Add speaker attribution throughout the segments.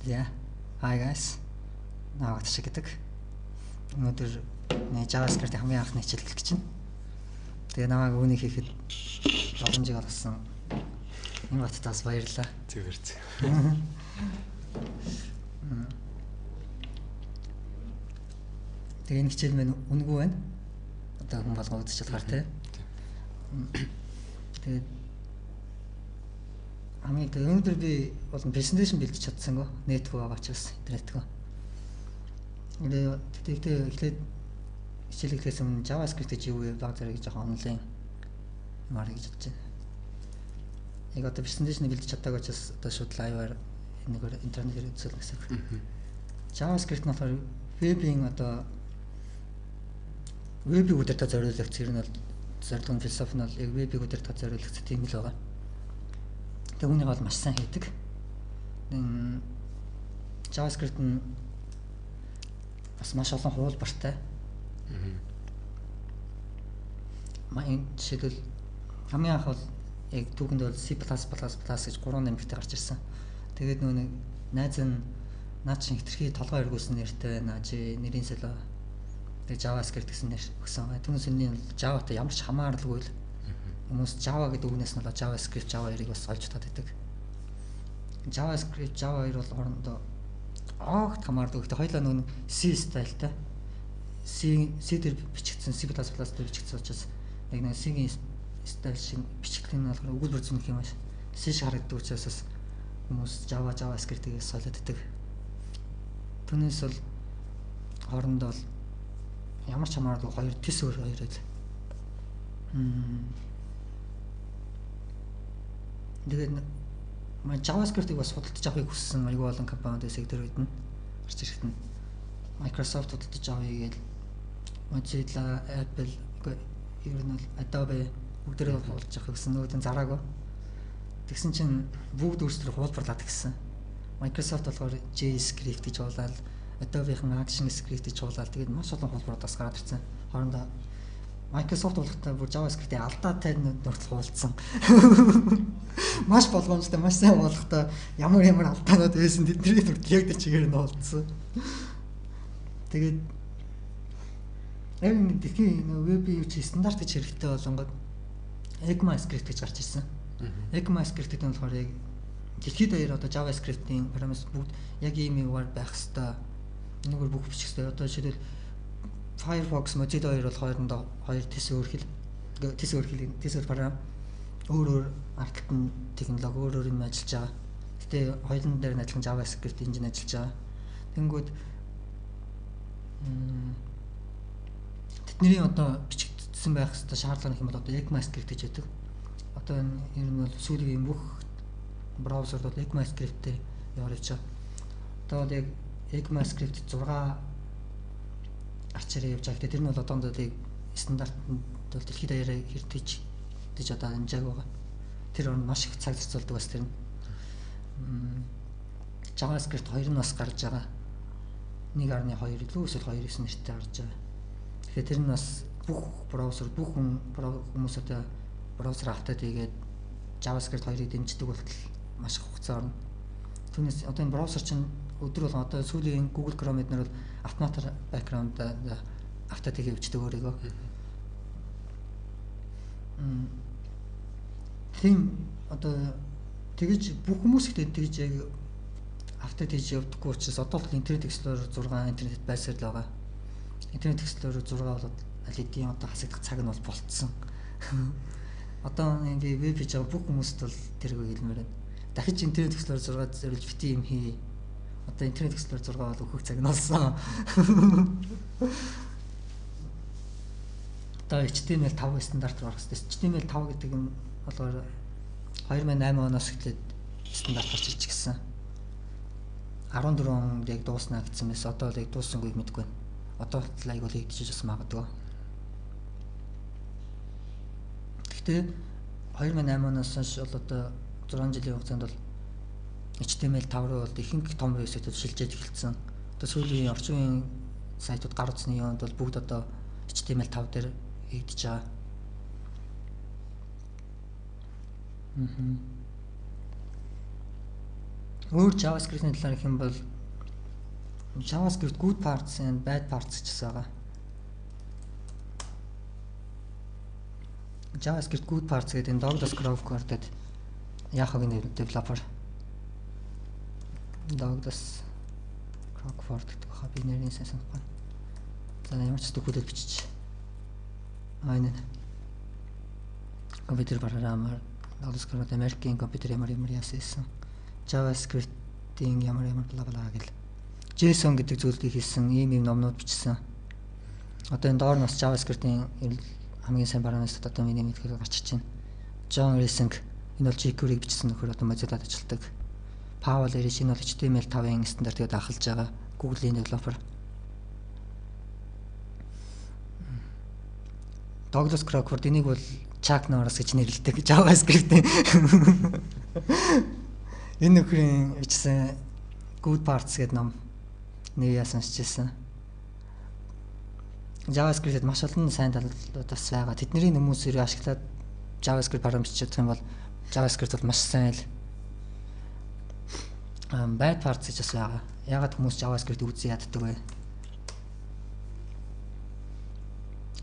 Speaker 1: Yeah. Hi guys. Наваад шиг гэдэг. Өнөөдөр JavaScript хамгийн анхны хичээл хэлэх гэж байна. Тэгээ намайг үүнийг хийхэд боломжийг олгосон энэ баттаас баярлалаа.
Speaker 2: Зүгээр.
Speaker 1: Тэгээ энэ хичээл минь үнэгүй байна. Одоо хүн болгоод чадхаар тий. Тэгээд өнөөдөр би болон презентацийн бэлдэж чадсангүй. Нэтгүй байгаа ч бас интернетгүй. Тэгээд эхлээд хичээлээс өмнө JavaScript гэж юу вэ? Баг зэрэг жоохон онлайн юмар гэж бодож байна. Яг одоо презентацийн бэлдэж чадаагүй ч бас одоо шууд лайваар энэгээр интернетээр үзүүлнэ гэсэн. JavaScript нь болохоор вебийн одоо вебийг удирдах зориулагдсан ер нь бол зорилго нь философи нь бол яг вебийг удирдах зориулагдсан тийм л байгаа. Тэгээ үүнийг бол маш сайн хийдэг. JavaScript нь бас маш олон хуулбартай. Манай жишээлбэл хамгийн анх бол яг түүхэнд бол C++ гэж 3 нэмэгтэй гарч ирсэн. Тэгээд нөө найз нь наа чин хитрхи толгой эргүүлсэн нэртэй байна. Чи нэрийн солио. Тэгээ JavaScript гэсэн нэр өгсөн. Түүнээс энэ Java-тай ямар ч хамааралгүй л хүмүүс Java гэдэг үгнээс нь бол JavaScript, Java 2-ыг бас олж таад байдаг. JavaScript, Java 2 бол хоорондоо огт хамаардаг. Гэхдээ хоёулаа нөгөө C стайлтай. C дээр бичигдсэн, C++ дээр бичигдсэн учраас яг нэг C-ийн стайл шиг бичигдэх нь болохоор өгүүлбэр зүүнх юм ааш. C шиг харагддаг учраас хүмүүс Java, JavaScript-ийг солиоддаг. Түүнээс бол хоорондоо бол ямар ч хамааралгүй хоёр тис өөр хоёр л. Тэгээд мань JavaScript-ийг бас худалдаж авахыг хүссэн айгүй олон компаниудаас яг тэр үед нь гарч ирэхэд нь Microsoft худалдаж авъя гэж Mozilla, Apple, ер нь бол Adobe бүгдээрээ худалдаж авах гэсэн нөгөөд нь зараагүй. Тэгсэн чинь бүгд өөрсдөө хуулбарлаад гисэн. Microsoft болохоор JavaScript гэж хуулаад, Adobe-ийн ActionScript гэж хуулаад тэгээд маш олон хуулбарууд бас гараад ирсэн. Хоорондоо Microsoft болгохтой бүр JavaScript-ийн алдаатай нөхцөл хуулцсан. Маш болгоомжтой, маш сайн болгохтой ямар алдаанууд байсан тэдний яг тэр чигээр нь хуулцсан. Тэгээд яг нэг дэлхийн веб-ийн үеийн стандарт гэж хэрэгтэй болонгод ECMAScript гэж гарч ирсэн. ECMAScript гэдэг нь болохоор яг дэлхийд даяар одоо JavaScript-ийн параметр бүгд яг ийм юмар байх хэвээр нэгөр бүх бичих хэвээр. Одоо жишээлбэл Firefox, Mozilla 2 бол хоорондоо хоёр тис өөр програм өөр ард талд нь технологи өөр юм ажиллаж байгаа. Гэтэ хоёулын дээр нь адилхан JavaScript engine ажиллаж байгаа. Тэнгүүд тэдний одоо бичигдсэн байх хэвээр шаардлага юм бол одоо ECMAScript гэж байдаг. Одоо энэ ер нь бол сүүлийн бүх браузерд бол ECMAScript-тэй явж байгаа. Одоо яг ECMAScript 6 арчаараа явж байгаа. Тэр нь бол одоондоо стандартанд бол дэлхийд даяараа хэртэж одоо амжааг байгаа. Тэр нь маш их цаг зарцуулдаг бас тэр нь. JavaScript 2 нь бас гарч байгаа. 1.2 илүү эсвэл 2.9 нэртэй гарч байгаа. Тэгэхээр тэр нь бас бүх браузер бүх хүмүүс одоо браузер автаад игээд JavaScript 2-ыг дэмждэг болтол маш их хугацаа орно. Түүнээс одоо энэ браузер чинь өдөр болгон одоо сүүлийн Google Chrome эднэр бол автомат background автаад хийвчдэг өөрийгөө. Тийм одоо тэгэж бүх хүмүүс ихтэй тэгж яг автаад хийж явдаггүй учраас одоо л Internet Explorer 6 интернет байсаар л байгаа. Internet Explorer 6 бол аль хэдийн одоо хасагдах цаг нь бол болцсон. Одоо ингээ веб хийж байгаа бүх хүмүүст бол тэрийг хэлмээр байна. Дахиж Internet Explorer 6 зориулж бити юм хий. Одоо Internet Explorer 6 бол өөхөх цаг нь болсон. Одоо HTML5 стандарт руу орох хэрэгтэй. HTML5 гэдэг нь болохоор 2008 оноос эхлээд стандарт гарч ирж гисэн. 14 онд яг дууснаа гэсэн мэс одоо л яг дууссангүй мэдгүй байна. Одоо л айгуул хийгдэж бас магадгүй. Гэхдээ 2008 оноос хойш бол одоо 6 жилийн хугацаанд бол HTML5 руу бол ихэнх том вебсайтууд шилжиж эхэлсэн. Одоо сүүлийн орчин үеийн сайтууд гар утасны юунд бол бүгд одоо HTML5 дээр хийгдэж байгаа. Өөр JavaScript-ийн талаар гэх юм бол JavaScript good parts and bad parts гэсэн байгаа. JavaScript good parts гэдэг энэ Douglas Crawford-д Yahoo-гийн developer Douglas Crawford гэдэг хаа би нэрийг сайн санахгүй. За ямар ч төгөлөд бичиж. Энэ компьютер програмаар Douglas Crawford Америкийн компьютер ямар яасан. JavaScript-ийн ямар бла бла гэл JSON гэдэг зүйлийг хийсэн ийм номнууд бичсэн. Одоо энэ доор нас JavaScript-ийн хамгийн сайн программист одоо миний мэдхээр гарчиж байна. John Racing энэ бол jQuery-г бичсэн нөхөр одоо Mozilla-д ажилладаг. Paul Erich энэ бол HTML5-ын стандартыг ахалж байгаа Google-ийн developer. Douglas Crawford энийг бол Chuck Norris гэж нэрлэдэг JavaScript-ийн. Энэ нөхрийн бичсэн Good Parts гэдэг ном нэг яасан сонсчихсан. JavaScript-д маш олон сайн талууд бас байгаа. Тэдний хүмүүс ирээ ашиглаад JavaScript програм бичиж чадах юм бол JavaScript бол маш сайн л. Bad parts гэж бас байгаа. Ягаад хүмүүс JavaScript үзий яддаг вэ?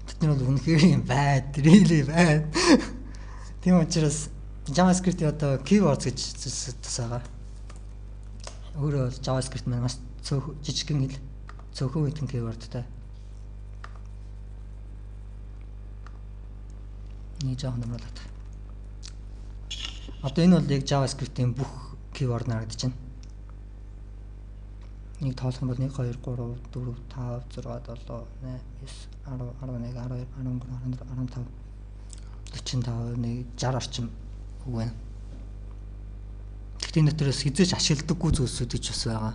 Speaker 1: Тэдний бол үнэхээр bad, really bad. Тийм учраас JavaScript-ийн одоо keywords гэж байгаа. Өөрөө JavaScript маань маш жижигхэн хэл цөөхөн үеийн keywordтай. Нэг жоохон нэмэлт. Одоо энэ бол яг JavaScript-ийн бүх keyword нарагдаж байна. Нэг тоолох юм бол 1 2 3 4 5 6 7 8 9 10 11 12 13 14 15 45 нэг 60 орчим үг байна. Гэхдээ энэ дотроос хизээж ашигладаггүй зүйлсүүд гэж бас байгаа.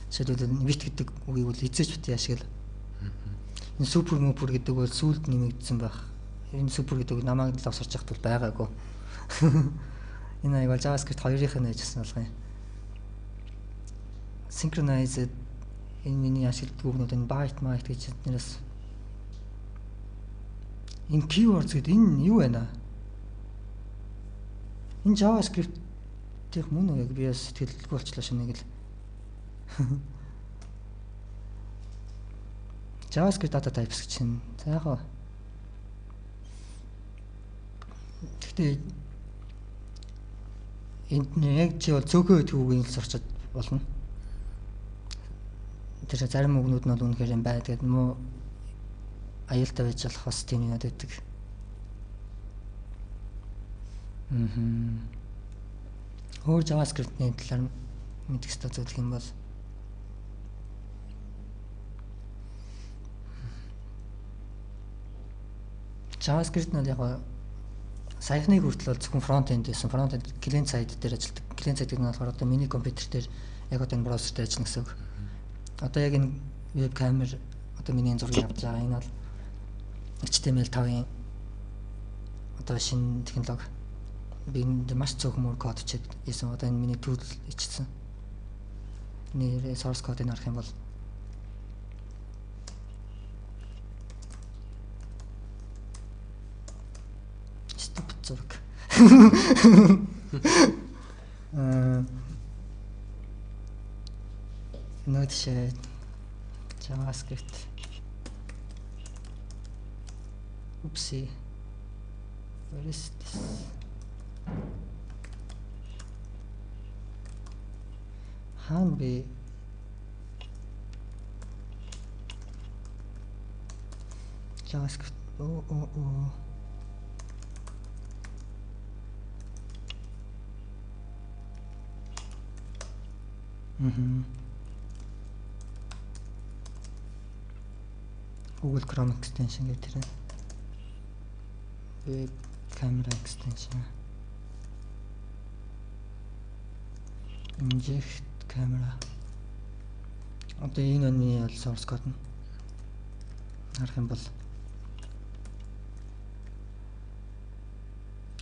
Speaker 1: Жишээлбэл invite гэдэг үгийг бол хизээж бити ашигла. Энэ super гэдэг бол сүүлд нэмэгдсэн байх. Энэ super гэдэг намайг л авсарч яхад бол байгаагүй. Энэ аяг бол JavaScript 2-ын нээжсэн болгоо юм. Synchronized энэ миний ашигладаг үгнүүд энэ byte гэж нэрэс. Энэ keywords гэдэг энэ юу вэ? Энэ JavaScript-ийн мөн үү яг би сэтгэлгүй болчлаа шинэ нэг л. JavaScript data types гэж байна. За яг хаа. Гэхдээ энд яг чи бол цөөхөн үгийн л сурчод болно. Тэр зарим үгнүүд нь бол үнэхээр юм бай. Тэгээд муу аюултай байж болох бас тийм юм байдаг. Өөр JavaScript-ийн талаар мэдэх ёстой зүйл юм бол JavaScript нь яг саяхны хүртэл бол зөвхөн front-end гэсэн. Front-end client side дээр ажилладаг. Client side гэдэг нь болохоор одоо миний компьютер дээр яг одоо энэ браузер дээр ажиллана гэсэн үг. Одоо яг энэ веб камер одоо миний зургийг авч байгаа. Энэ бол HTML5-ын одоо шинэ технологи. Би энэ маш цөөхөн мөр код чип хийсэн. Одоо энэ миний tool ичсэн. Нэр source code-ыг харах юм бол stupid зураг. Node.js JavaScript. Oopsie. Where is this? Хаана би JavaScript Google Chrome extension гэдэг тэр web camera extension inject camera одоо энэ оны бол source code нь харах юм бол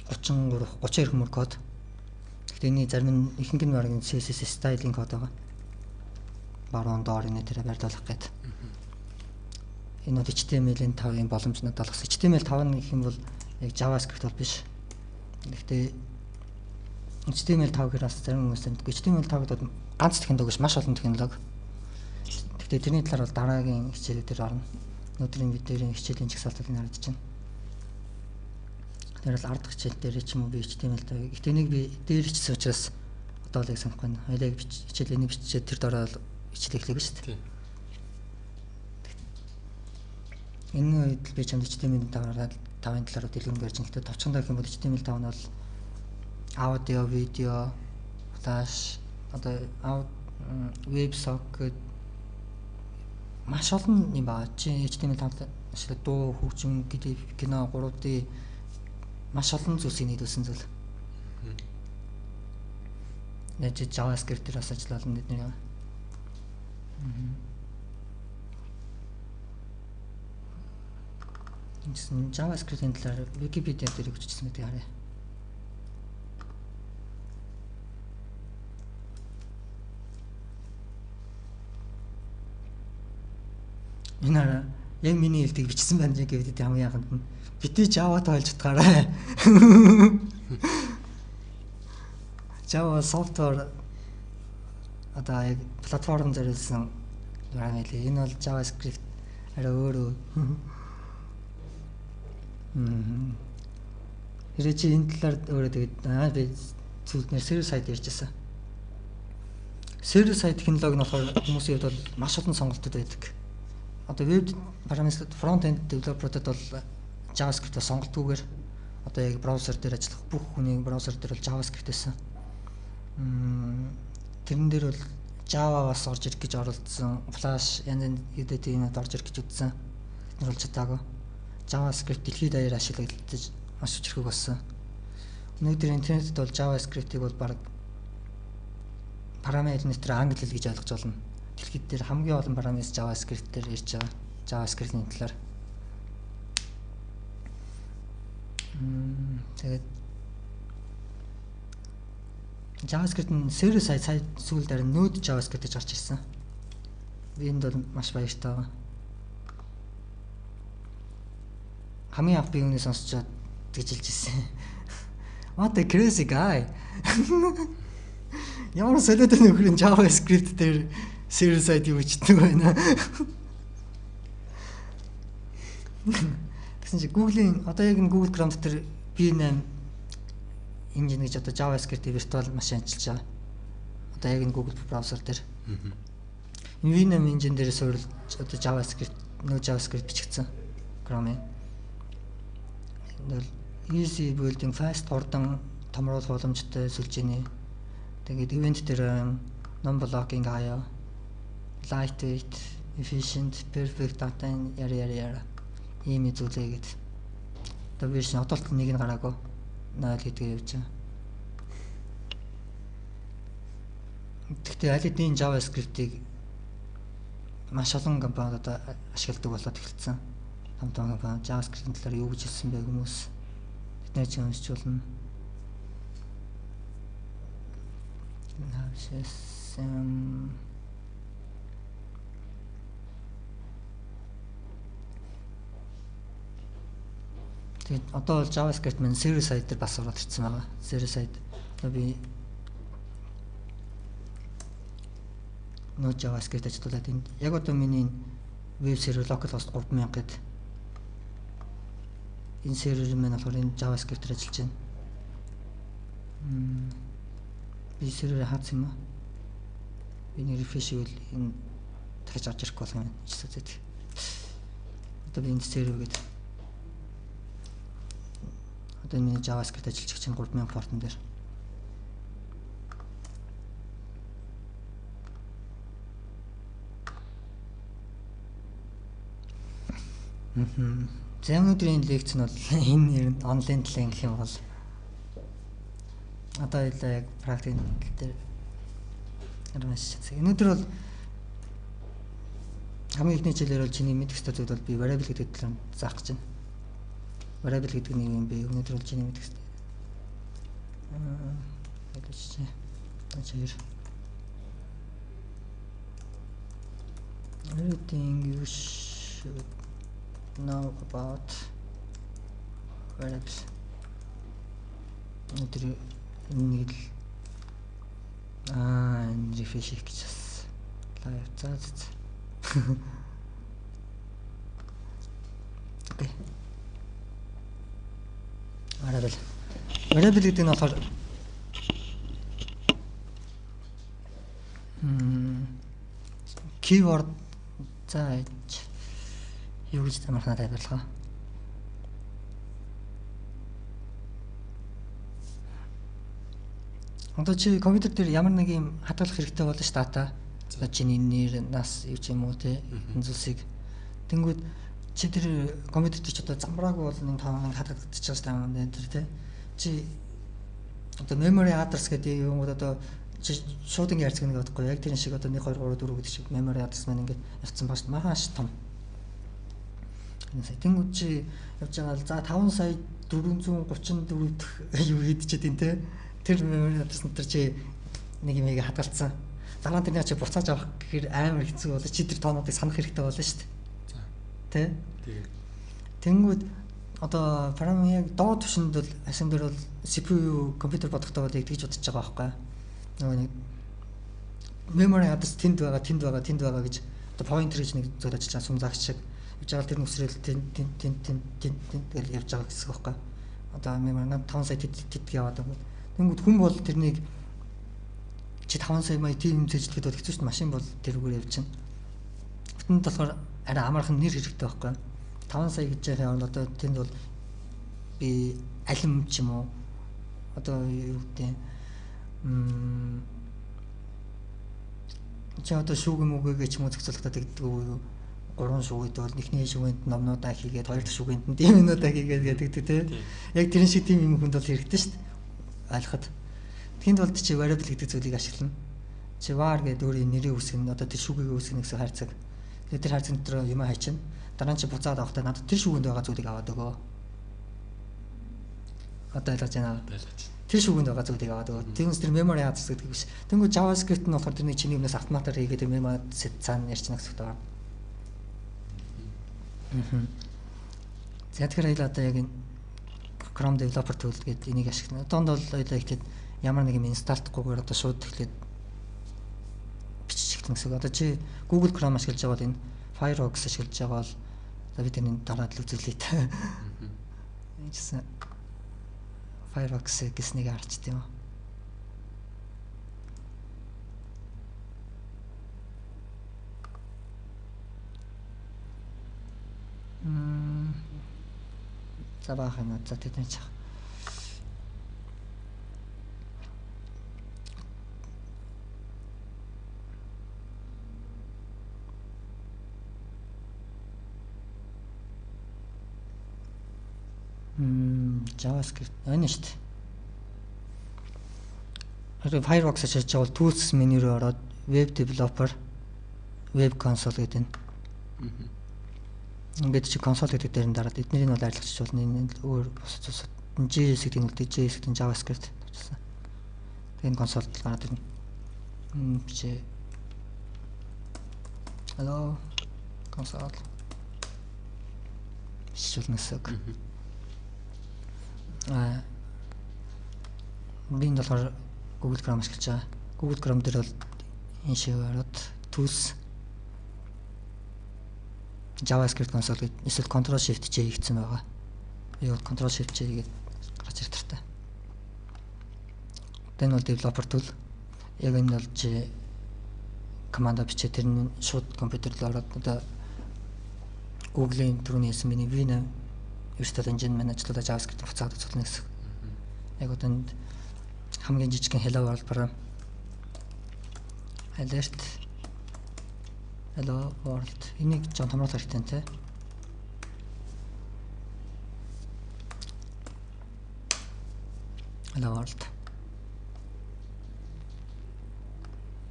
Speaker 1: 32 мөр код. Гэхдээ энэ зарим нь ихэнх нь бараг CSS styling код байгаа. Баруун доор энэ тэрэ барьдуулах гэдэг. Энэ бол HTML-ийн 5-ын боломжнод олгосон. HTML5 нь гэх юм бол яг JavaScript бол биш. Гэхдээ HTML5 гэхээс зарим хүмүүс мэдгүй. HTML5 гэдэг ганц технологи биш, маш олон технологи. Гэхдээ тэрний талаар бол дараагийн хичээлүүд дээр орно. Өнөөдрийн видеогийн хичээлийн жагсаалтыг харагдаж байна. Тэр бол ард хичээл дээр ч юм уу би HTML5. Гэхдээ энийг би дээр бичсэн учраас одоо л яг санахгүй байна. Хоёлаа хичээл энийг бичээд тэр дараа л хичээл эхлэх шүү дээ. Энэ үед би чамд HTML5-аар тавын талаар дэлгэрэнгүй ярьж байгаа. Гэхдээ товчхондоо гэх юм бол HTML5 нь бол аудио, видео, флаш, одоо WebSocket маш олон юм байна. Чи HTML5 ашиглаад дуу, хөгжим, кино, 3D маш олон зүйлсийг нийлүүлсэн зүйл. Нэжи JavaScript-ээр бас ажиллаулна бид нэр. Ингэсэн JavaScript-ийн талаар Wikipedia дээр өгчихсэн гэдэг харъя. Энэ яг миний хэлтийг бичсэн байна гэвэл хамгийн анханд нь бити Java-тай болж утгаарай. Java software одоо яг платформ зориулсан байгаа нэлээ. Энэ бол JavaScript арай өөр. Хэрэг чи энэ талаар өөрөө тэгээд би зүйлнээр server side ярьжсэн. Server side технологи нь болохоор хүмүүсийн хувьд бол маш олон сонголтууд байдаг. Одоо веб параметрууд front-end developer-уудад бол JavaScript-ийг сонголтгүйгээр одоо яг браузер дээр ажиллах бүх хүний браузер дээр бол JavaScript байсан. Тэрэн дээр бол Java бас орж ирэх гэж оролдсон. Flash янз янзын орж ирэх гэж үзсэн. Тэр бол чадаагүй. JavaScript дэлхийд даяар ашиглагдаж маш хүчрхэг болсон. Өнөөдөр интернетэд бол JavaScript-ийг бол баг параметр англи хэл гэж ойлгож байна. Дэлхийд дээр хамгийн олон параметр JavaScript дээр ирж байгаа. JavaScript-ийн талаар. Тэгээд JavaScript нь server side сүүл дээр Node JavaScript гэж гарч ирсэн. Энд бол маш баяртай байгаа. Хамгийн анх би үүнийг сонсчод тэгж хэлж ирсэн. What a crazy guy. Ямар солиотой нөхөр нь JavaScript дээр server side юу бичдэг байна. Тэгсэн чи Google-ийн одоо яг энэ Google Chrome дээр V8 engine гэж одоо JavaScript-ийн виртуал машин ажиллаж байгаа. Одоо яг энэ Google браузер дээр. V8 engine дээр суурилж одоо JavaScript, Node JavaScript бичигдсэн. Chrome-ийн. Easy building, fast, хурдан томруулах боломжтой сүлжээний. Тэгээд event дээр non-blocking IO, lightweight, efficient, perfect data яра. Ийм зүйлээгээд. Одоо биш одоолт нэг нь гараагүй. 0 гэдгээр явж байгаа. Гэхдээ аль хэдийн JavaScript-ийг маш олон компаниуд одоо ашигладаг болоод эхэлсэн. Том компани JavaScript-ийн талаар юу гэж хэлсэн бэ хүмүүс бид нэр чинь уншиж болно. Тэгээд одоо бол JavaScript маань server side дээр бас ороод ирсэн байгаа. Server side одоо би Node JavaScript ажиллуулад энд яг одоо миний веб сервер localhost 3000 гэдэг энэ сервер маань болохоор энэ JavaScript-ээр ажиллаж байна. Би сервер хаацсан юм аа. Энийг refresh хийвэл энэ дахиж орж ирэхгүй болох юм байна. Одоо би энэ сервер гэдэг одоо миний JavaScript ажиллаж чинь 3000 портон дээр. За өнөөдрийн лекц нь бол энэ нэр нь онлайн талын гэх юм бол одоо яг практик дээр ярмаш. Өнөөдөр бол хамгийн ихний хичээлээр бол чиний мэдэх ёстой зүйл бол би variable гэдэг талаар заах гэж байна. Variable гэдэг нь юм бэ? Өнөөдөр бол чиний мэдэх ёстой. Everything you should know about variables. Өнөөдөр нэг л Refresh хийх гэж бас. Live за. Окей. Variable гэдэг нь болохоор keyword за юу гэж амархнаа тайлбарлах. Одоо чи компьютер дээр ямар нэг юм хадгалах хэрэгтэй болно ш дата. Одоо чиний нэр, нас юу ч юм уу те энэ зүйлсийг тэнгүүд чи тэр компьютер дээр ч одоо замбраагүй бол нэг таван хадгалагдчихж байгаа юм дээр те. Чи одоо memory address гэдэг юм уу одоо чи шууд ингэ ярьцгаана гэдэг байхгүй яг тэр шиг одоо 1 2 3 4 гэдэг шиг memory address маань ингэ явцсан бааш маш том. Тэнгүүд чи явж байгаа л за 5 сая 434 дэх юу хийдчихэд юм те. Тэр memory address нэр чи нэг юм ийм хадгалцсан. Дараа нь тэрний чи буцааж авах гэхээр амар хэцүү болоо чи тэр тоонуудыг санах хэрэгтэй болно шүү дээ. Тэ? Тэнгүүд одоо парам яг доод түвшинд бол асан дээр бол CPU компьютер бодохдоо бол тэгж бодож байгаа байхгүй. Нөгөө нэг memory address тэнд байгаа гэж одоо pointer гэж нэг зүйл ажиллаж байгаа сум загч шиг явж байгаа тэр нүсрэл тэнд гэж явж байгаа гэсэн үг байхгүй. Одоо memory 5 сая тэт яваад байгаа. Тэнгүүд хүн бол тэрнийг чи 5 сая мая тийм зэжлэхэд бол хэцүү шүү дээ. Машин бол тэрүүгээр явж чинь. Бүтэнд болохоор арай амархан нэр хэрэгтэй байхгүй. 5 сая гэж яхаа одоо тэнд бол би алим ч юм уу одоо юу гэдэг чи одоо шүүгэн мүгээгээ ч юм уу зохицуулалтад гэдэг үү 3 шүүгэд бол эхний шүүгэнд номнуудаа хийгээд 2 дахь шүүгэнд нь дэмнүүдаа хийгээд гэдэг тий. Яг тэрэн шиг тийм юм хүнд бол хэрэгтэй шүү дээ. Ойлгоход. Тэнд бол чи variable гэдэг зүйлийг ашиглана. Чи var гэдэг өөрийн нэрийг үсгэн одоо тэр шүүгээ үсгэн гэсэн хайрцаг. Тэгээд тэр хайрцаг дотор юм хайчин. Дараа нь чи буцаад авахдаа надад тэр шүүгэнд байгаа зүйлийг аваад өгөө. Одоо ялгаж байна. Тэр шүүгэнд байгаа зүйлийг аваад өгөө. Тэгвэл тэр memory address гэдэг биш. Тэнгүү JavaScript нь болохоор тэрний чиний юмнаас автоматар хийгээд тэр memory set цаана ярьчихна гэсэн үг байна. За тэгэхээр одоо яг энэ Chrome Developer Tool гэдэг энийг ашиглана. Одоонд бол ихэд ямар нэг юм инсталлдахгүйгээр одоо шууд эхлээд бичих гэсэн. Одоо чи Google Chrome ашиглаж байгаа бол энэ Firefox ашиглаж байгаа бол би тэрний дараад л үзүүлээ та. Энэ гэсэн Firefox гэснийг харч тийм үү. За баах юм за тэдэн чах. JavaScript энэ шүү дээ. Одоо Firefox ашиглаж байгаа бол Tools menu руу ороод Web Developer, Web Console гэдэг нь. Ингээд чи консоль гэдэг дээр нь дараад эднэрийг нь бол арилгачих болно. Энэ өөр бус JS гэдэг нь үлдээ JS гэдэг нь JavaScript тавьчихсан. Тэгээд энэ консолд гараад ирнэ. Чи Hello консоль шилнэсэг. Би энэ болохоор Google Chrome ашиглаж байгаа. Google Chrome дээр бол энэ шиг ороод Tools JavaScript console гэдэг эсвэл Ctrl Shift J хийгдсэн байгаа. Би бол Ctrl Shift J гэдэг гарч ирэх тартай. Тэн бол developer tool. Яг энэ бол чи команд бичээ тэр нь шууд компьютер руу ороод одоо Google-ийн түрүүний хэлсэн миний Vim Virtual Engine менежлуулаад JavaScript буцаад үзүүлнэ гэсэн. Яг одоо энд хамгийн жижигхэн hello world програм. Alert Hello world. Энийг жон томруулах хэрэгтэй те. Hello world.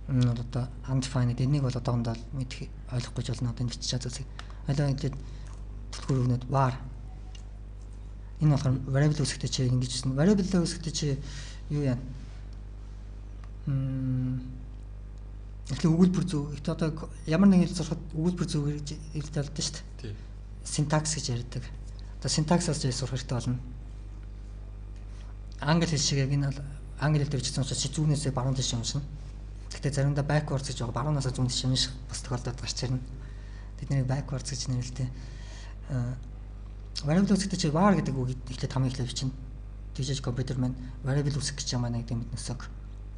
Speaker 1: Одоо undefined энийг бол одоохондоо мэдэх ойлгохгүй ч болно. Одоо энэ бичиж байгаа зүйлсийг. Hello гэдэг төлхөр өгнөд var. Энэ болохоор variable үсгтээ чи ингэж хэлсэн. Variable үсгтээ чи юу яа? Тэгэхээр өгүүлбэр зөв. Их одоо ямар нэг хэл сурахад өгүүлбэр зөв гэж хэлдэг л дээ шүү дээ. Syntax гэж ярьдаг. Одоо syntax-аас сурах хэрэгтэй болно. Англи хэл шиг яг энэ бол англи хэлээр бичсэн учраас чи зүүнээсээ баруун тийш юмшина. Гэхдээ заримдаа backwards гэж байгаа баруунаас зүүн шимших бас тохиолдоод гарч ирнэ. Тэднийг backwards гэж нэрлэдэг. Variable үсгдэг чи var гэдэг үг ихлээр хамгийн ихлээр бичнэ. Тэгжээж компьютер маань variable үсгэх гэж байгаа нэг юм мэднэсэг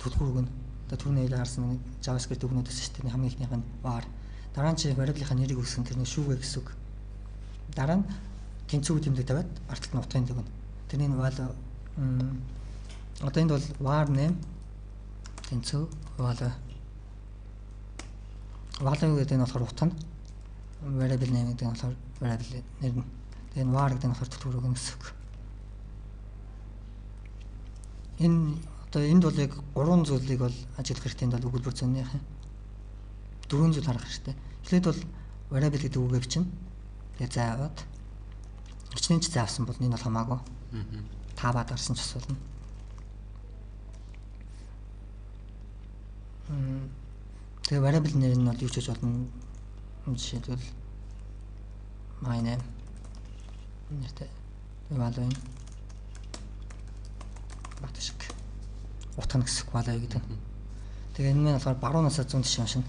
Speaker 1: төлхөр үг нь. Одоо түрүүний хэлээр харсан JavaScript үгнүүдээс шүү дээ хамгийн ихнийх нь var. Дараа нь чи variable-ийн нэрийг үсгэн тэрний шүүгээ гэсэн үг. Дараа нь тэнцүү тэмдэг тавиад арталт нь утгын дүгнэ. Тэрний value одоо энд бол var name тэнцүү value. Value гэдэг нь болохоор утга нь variable name гэдэг нь болохоор variable нэр нь. Тэгээд var гэдэг нь болохоор төлхөр үг гэсэн үг. Энэ одоо энд бол яг 3 зүйлийг бол ажиглах хэрэгтэй энэ бол өгүүлбэр зүүнийх юм. 4 зүйл харах хэрэгтэй. Эхлээд бол variable гэдэг үгээ бичнэ. Тэгээ заавад. Хичнээн ч заавсан бол энэ бол хамаагүй. Таваад гарсан ч асуудал. Тэгээ variable нэр нь бол юу ч гэж болно. Жишээлбэл my name нэртэй value батшиг утга гэсэн value гэдэг. Тэгээ энэ нь болохоор баруунаас зүүн тийш уншина.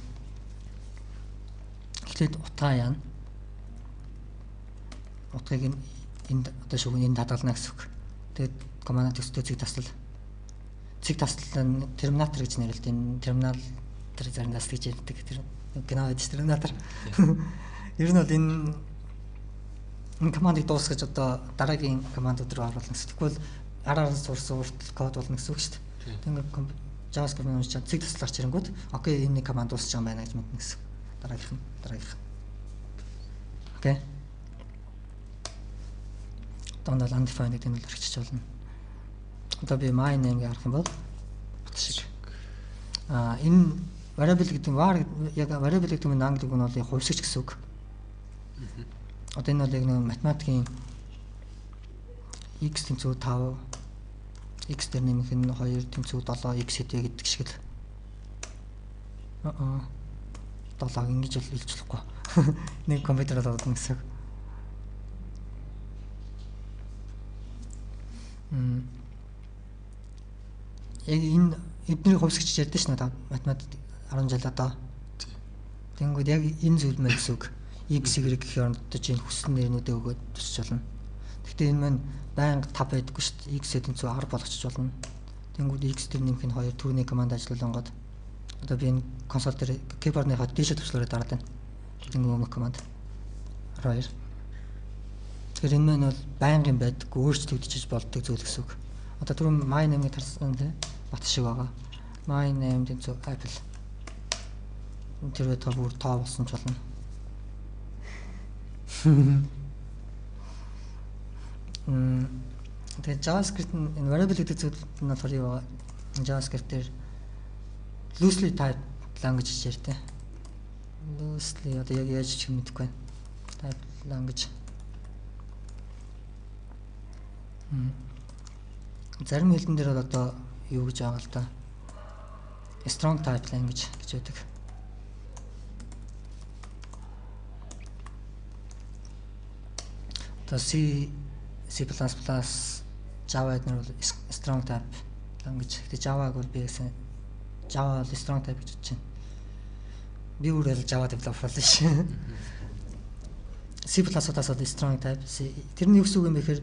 Speaker 1: Эхлээд утгаа яана. Утгыг энд одоо шүүг энэ дадлна гэсэн үг. Тэгээд команд төстэй цэг таслал. Цэг таслал нь терминатор гэж нэрлэдэг. Энэ терминал тэр заримдаа гэж ярьдаг. Тэр гэнэ гэж терминатор. Ер нь бол энэ командыг дуусгаж одоо дараагийн командууд руу оруулна гэсэн. Тэгвэл араараас сурсан урт код болно гэсэн үг шүү дээ. Ингээд JavaScript уншаад цэг таслал гарч ирэнгүүт окей энэ команд дуусч байгаа юм байна гэж мэднэ гэсэн. Дараагийнх. Окей. Донд бол undefined гэдэг нь л орчиж болно. Одоо би my name-ийг харах юм бол шиг. Энэ variable гэдэг нь var яг variable гэдэг нь англи үг нь бол хувьсгч гэсэн үг. Одоо энэ бол яг нэг математикийн x тэнцүү 5 x дээр нэмэх нь 2 тэнцүү 7 x хэдэ гэдэг шиг л. 7-г ингэж л илж болохгүй. Нэг компьютер л одно гэсэн. Яг энэ эдний хувьсгч ярьдэн ш нь математик 10 жил одоо. Тэнгүүд яг энэ зүйл мэн гэсэн үг. X y гэхээр орнодоо чинь хүссэн нэрнүүдээ өгөөд тусч болно. Гэхдээ энэ маань байнга 5 байдаггүй шүү дээ. X тэнцүү 10 болгочих болно. Тэнгүүд x дээр нэмэх нь 2 түрүүний команд ажиллуулангууд одоо би энэ консоль дээр keyboard-ныхаа дээшээ төвчлөрөө дараад байна. Энэ өмнөх команд 2. Тэгэхээр энэ нь бол байнгын байдаггүй өөрчлөгдөж болдог зүйл гэсэн үг. Одоо түрүүн my name-ийг тарсан тийм бат шиг байгаа. My name тэнцүү apple. Тэр өдөө бүр тоо болсон ч болно. Тэгээд JavaScript энэ variable гэдэг зүйл нь болохоор юу вэ? JavaScript дээр loosely typed language гэж ярьдаг. Loosely одоо яг яаж ч мэдэхгүй байна. Typed language. Зарим хэлэн дээр бол одоо юу гэж байгаа л да. Strong type language гэж байдаг. Одоо C, Java эднэр бол strong type language. Гэтэ Java-г бол би гэсэн Java бол strong type гэж бодож байна. Би өөрөө Java developer л ш. C++-аас бол strong type. Тэрний юу гэсэн үг юм бэ гэхээр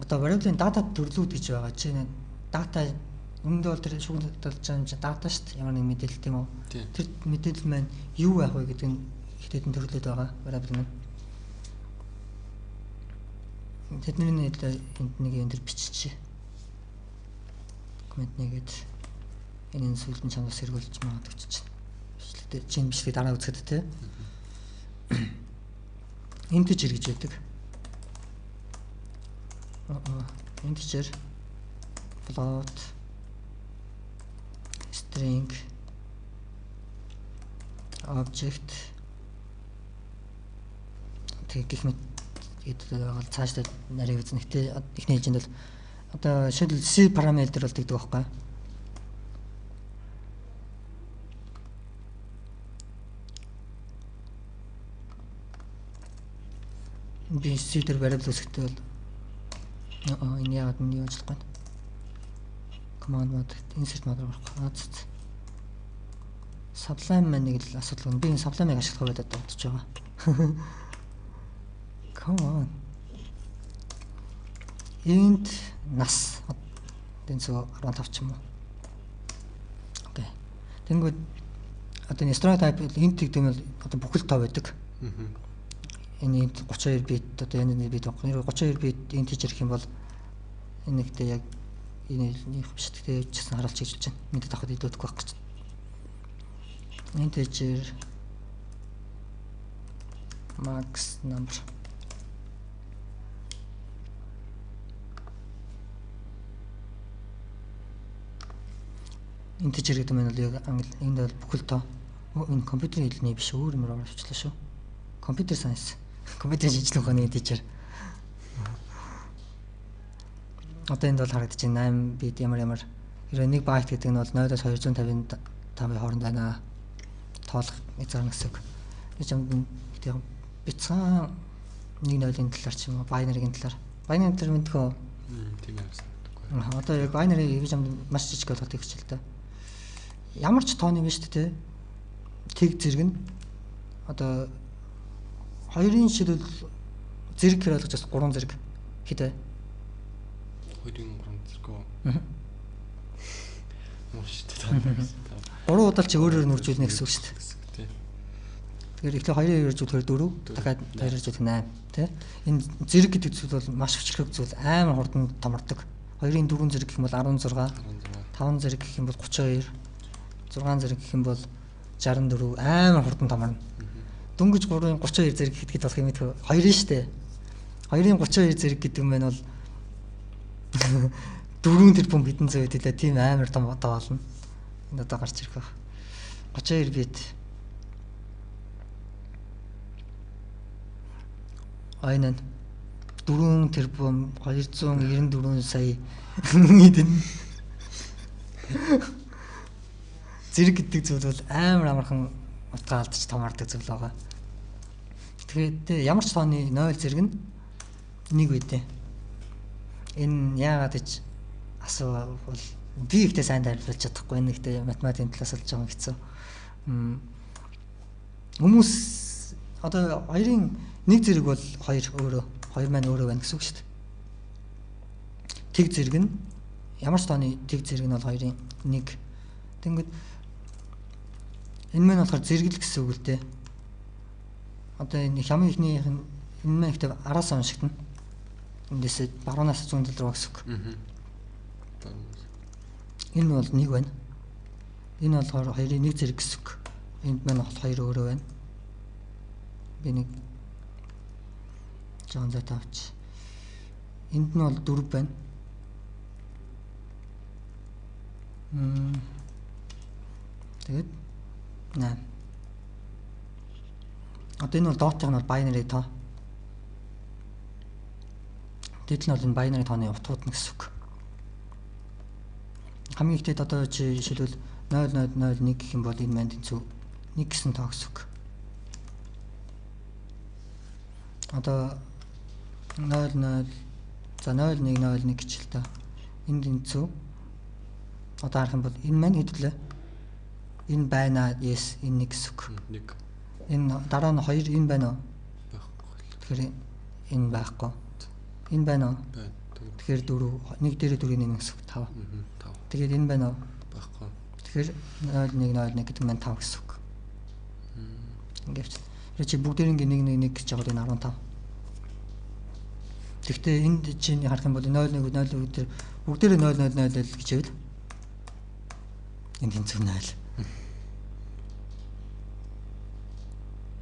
Speaker 1: одоо variable-ийн data төрлүүд гэж байгаа. Чи data өмнөд бол тэр шүүгд болж байгаа юм чи data шүү дээ. Ямар нэг мэдээлэл тийм үү? Тэр мэдээлэл маань юу байх вэ гэдэг нь их хэдэн төрлөд байгаа variable маань. Тэдний энд нэг юм дээр биччихье. Документ нэгэд энэ сүлдэн чанаас сэргүүлж магадгүй ч бичлэгтэй чинь бичлэг дараа үзэхэд те. Integer гэж байдаг. Integer float string object тэг гэх мэт гэдэг байгаа цаашдаа нарыг үзнэ. Гэтэ эхний хэлжинд бол одоо шийдэл C параметр бол тэгдэг байхгүй. Би C дээр variable үсгэхдээ бол энэ яагаад нь юу ажиллахгүй. command mode insert mode руу орох. Sublime маань нэг л асуудал гэнэ. Би энэ Sublime-ыг ашиглах үед бодож байгаа. Come on. Int нас тэнцүү 15 ч юм уу. Окей. Тэнгүүд одоо энэ string type int гэдэг нь бол одоо бүхэл тоо байдаг. Энэ int 32 bit одоо энэ бит 32 bit integer гэх юм бол энэ нэгтэй яг энэ биш гэхдээ чигсэн харуулж хийж байна. Мэдээд авахд илүүдэг байх гэж. Integer max number integer гэдэг нь бол яг англи энд бол бүхэл тоо энэ компьютерийн хэлний биш өөр юмроо авчлаа шүү. Computer science компьютер шинжилгээ ухааны integer. Одоо энд бол харагдаж байна 8 bit ямар 1 byte гэдэг нь бол 0-оос 255-ийн хооронд байна. Тоолох нэг зарна гэсэн үг. Энд юм бицхан 1-0-ийн талаар ч юм уу binary-гийн талаар. Binary талаар мэдхөө. Тийм яасан. Одоо яг binary гэж юм маш жижиг болгох хичээл та. Ямар ч тооны биш үү? Тэг зэрэг нь одоо хоёрын шилбэл зэрэг хэр ойлгож бас 3 зэрэг хэдэ?
Speaker 2: 2-3 зэрэг. Мөрштэй.
Speaker 1: 3 удаа ч өөрөөр нүржүүлнэ гэсэн үг шүү дээ. Тэгэхээр эхлээ 2-оор иржүүлэхээр 4, дахиад 2-оор иржүүлэх 8, тий? Энэ зэрэг гэдэг зүйл бол маш хүчрхэг зүйл, амар хурдан томордог. 2-ын 4 зэрэг гэх юм бол 16, 5 зэрэг гэх юм бол 32, 6 зэрэг гэх юм бол 64, амар хурдан томорно. Дөнгөж 3-ын 32 зэрэг гэхэд болох юм ээ 2 нь шүү дээ. 2-ын 32 зэрэг гэдэг юм байна бол 4 тэрбум хэдэн зүй хэлээ тийм амар том одоо болно. Энэ одоо гарч ирэх байх. 32 бит. Айнан 4 тэрбум 294 сая гэдэг. Зэрэг гэдэг зүйл бол амар амархан утга алдаж томордог зүйл байгаа. Тэгэхээр ямар ч тооны 0 зэрэг нь 1 үедээ. Энэ яагаад гэж асуувал би ихтэй сайн тайлбарлаж чадахгүй энэ ихтэй математикийн талаас олж байгаа хэцүү. Хүмүүс одоо 2-ын 1 зэрэг бол 2 өөрөө 2 маань өөрөө байна гэсэн үг шүү дээ. Тэг зэрэг нь ямар ч тооны тэг зэрэг нь бол 2-ын 1. Тэнгүүд энэ маань болохоор зэрэгэл гэсэн үг л дээ. Одоо энэ хямын ихнийх нь энэ маань ихтэй араас уншигдана. Эндээс баруунаас зүүн тал руу гэсэн үг. Энэ бол 1 байна. Энэ болохоор 2-ын 1 зэрэг гэсэн үг. Энд маань бол 2 өөрөө байна. Би нэг жоон зай тавч. Энд нь бол 4 байна. Тэгээд 8. Одоо энэ бол доотын нь бол binary тоо. Дээд нь бол энэ binary тооны утгууд нь гэсэн үг. Хамгийн ихтэй одоо жишээлбэл 0001 гэх юм бол энэ маань тэнцүү 1 гэсэн тоо гэсэн үг. Одоо 00 за 0101 гэж л та. Энэ тэнцүү. Одоо харах юм бол энэ маань хэдлээ. Энэ байна yes энэ 1 гэсэн үг.
Speaker 2: 1.
Speaker 1: Энэ дараа нь 2 энэ байна уу?
Speaker 2: Байхгүй.
Speaker 1: Тэгэхээр энэ байхгүй. Энэ байна уу?
Speaker 2: Байна.
Speaker 1: Тэгэхээр 4 1 дээрээ 4-ийн нэмэх гэсэн үг 5.
Speaker 2: 5.
Speaker 1: Тэгээд энэ байна уу?
Speaker 2: Байхгүй.
Speaker 1: Тэгэхээр 0101 гэдэг нь 5 гэсэн үг. Ингээд чи бүгдээрийн 1 гэж жагаад энэ 15. Тэгвэл энд чинь харах юм бол 01 0 дээр бүгдээрээ 0000 гэж хэвэл энэ тэнцүү 0.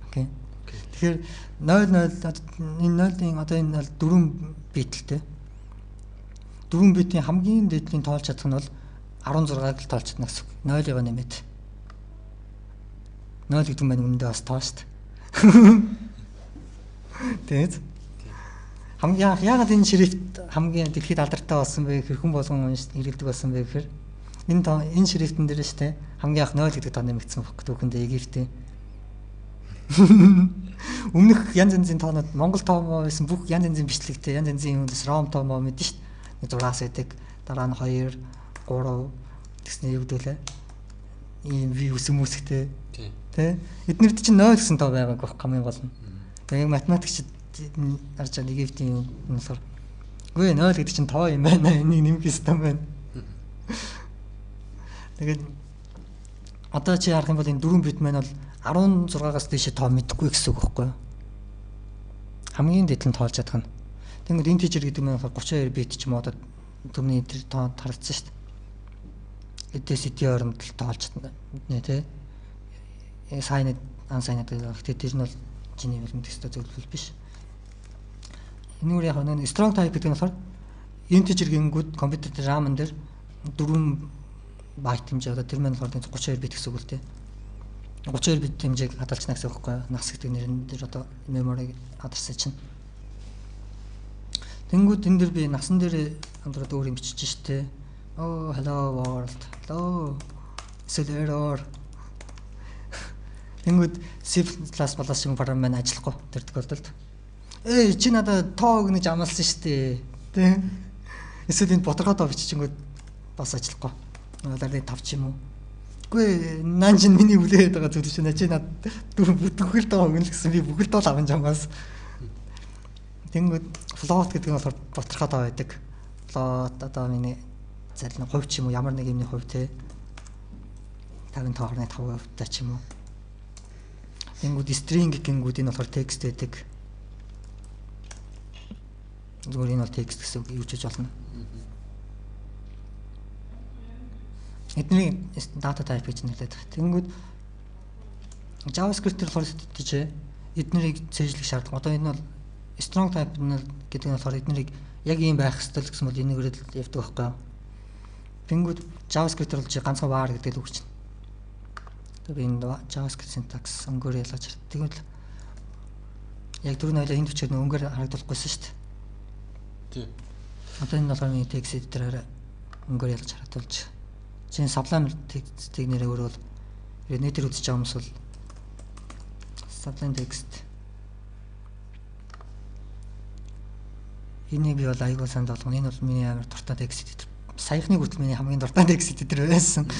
Speaker 1: Окей. Тэгэхээр 00 энэ 0-ийн одоо энэ бол 4 бит л дээ. 4 битийн хамгийн дээдлийн тоолж чадах нь бол 16-г л тоолж чадна гэсэн үг. 0-ыг нэмээд. 0 гэдэг нь үнэндээ бас тоо шүү дээ. Тэгээд яагаад энэ шрифт хамгийн дэлхийд алдартай болсон бэ гэхээр хүн болгон хэрэглэдэг болсон бэ гэхээр энэ шрифтэн дээр шүү дээ хамгийн анх 0 гэдэг тоо нэмэгдсэн баг түүхэндээ Египтийн өмнөх янз янзын тоонууд Монгол тоо байсан бүх янз янзын бичлэгтэй янз янзын хүндэс ром тоо мэдэн шүү дээ 6-аас байдаг дараа нь 2 3 тэгснэ юу гэдүүлээ. Ийм виус хүмүүсхтэй. Тэ? Эднэрд чинь 0 гэсэн тоо байгаагүй хамгийн гол нь. Тэгээ математикчид харж байгаа нэгтийн юм болохоор үгүй 0 гэдэг чинь тоо юм байна. Энийг нэмэх ёстой байна. Тэгээд одоо чи харах юм бол энэ 4 бит маань бол 16-аас дээш тоо мэдэхгүй гэсэн үг байхгүй юу? Хамгийн дэд нь тоолж чадах нь. Тэгвэл integer гэдэг нь 32 бит ч юм уу одоо төмний энэ тоо харагдсан шүү дээ. Эдээс эдийн оронд л тоолж чадна нэ тий. Сайн ансайнад гэхдээ тэр нь бол чиний хэлмэд өстой зөвлөл биш. Энэ үр яг нэг strong type гэдэг нь болохоор integer гингүүд компьютер RAM дээр 4 байт хэмжээ одоо тэр маань болохоор 32 бит гэсэн үг л тий. 32 бит хэмжээг хадгалчихна гэсэн үг байхгүй юу? Нагс гэдэг нэрэн дээр одоо memory хадгалсан чинь. Тэнгүүд энэ дэр би насан дээр хамтраад өөр юм бичиж штэ. Oh hello world. Hello. Эсвэл error. Тэнгүүд C++ болоос шиг програм маань ажиллахгүй тэр тохиолдолд. Чи надад тоо гэнэж амласан штэ. Тэ. Эсвэл энэ ботгоо тоо биччихэнгүүд бас ажиллахгүй. Надад 5 ч юм уу. Үгүй нан чин миний үлээгээд байгаа зүйл чинь чи надад бүтгэл тоо гэнэ гэсэн би бүгэлд тоо аван жамгаас. Тэнгүүд float гэдэг нь болохоор ботгоо тоо байдаг. Float одоо миний залны хувь ч юм уу ямар нэг юмны хувь те 52.5% та ч юм уу. Тэнгүүд string гингүүд энэ болохоор текст байдаг. Зүгээр энэ бол текст гэсэн үг юу ч хийж болно. Эдний data type гэж нэрлэдэг. Тэнгүүд JavaScript-ээр болохоор тийч эднэрийг цээжлэх шаардлага. Одоо энэ бол strong type гэдэг нь болохоор эднэрийг яг ийм байх ёстой гэсэн бол энэгээр л явдаг байхгүй юу? Тэнгүүд JavaScript-ээр бол чи ганцхан var гэдэг л үг чинь. Тэгээ энэ JavaScript syntax өнгөөр ялгаж. Тэгвэл яг дөрөв нойлоо энэ төчөөр өнгөөр харагдуулахгүйсэн шүү дээ.
Speaker 2: Тий.
Speaker 1: Одоо энэ болохоор миний text editor-аар өнгөөр ялгаж харагдуулж. Чин sublime text-ийг нэрээ өөрөөр нэтэр үзэж байгаа хүмүүс бол sublime text. Энийг би бол аягүй санд болгоно. Энэ бол миний амар дуртай text editor. Саяхны хүртэл миний хамгийн дуртай text editor байсан.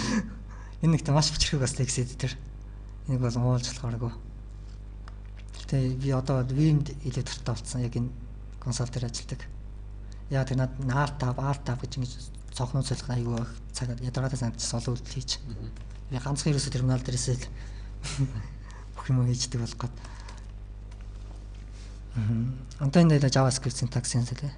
Speaker 1: Энэ нэгт маш хүчрэх бас text editor. Энийг бол уулж болохгүй. Гэтэ би одоо Vim-д илүү дуртай болсон. Яг энэ консоль дээр ажилладаг. Яг тэр Alt tab гэж ингэж цонхнууд солих аягүй цагаар ядаргатай санагдсан олон үйлдэл хийж. Би ганцхан ерөөсө терминал дээрээс л бүх юм хийждэг болгоод. Одоо энэ дээр JavaScript syntax юм сэлээ.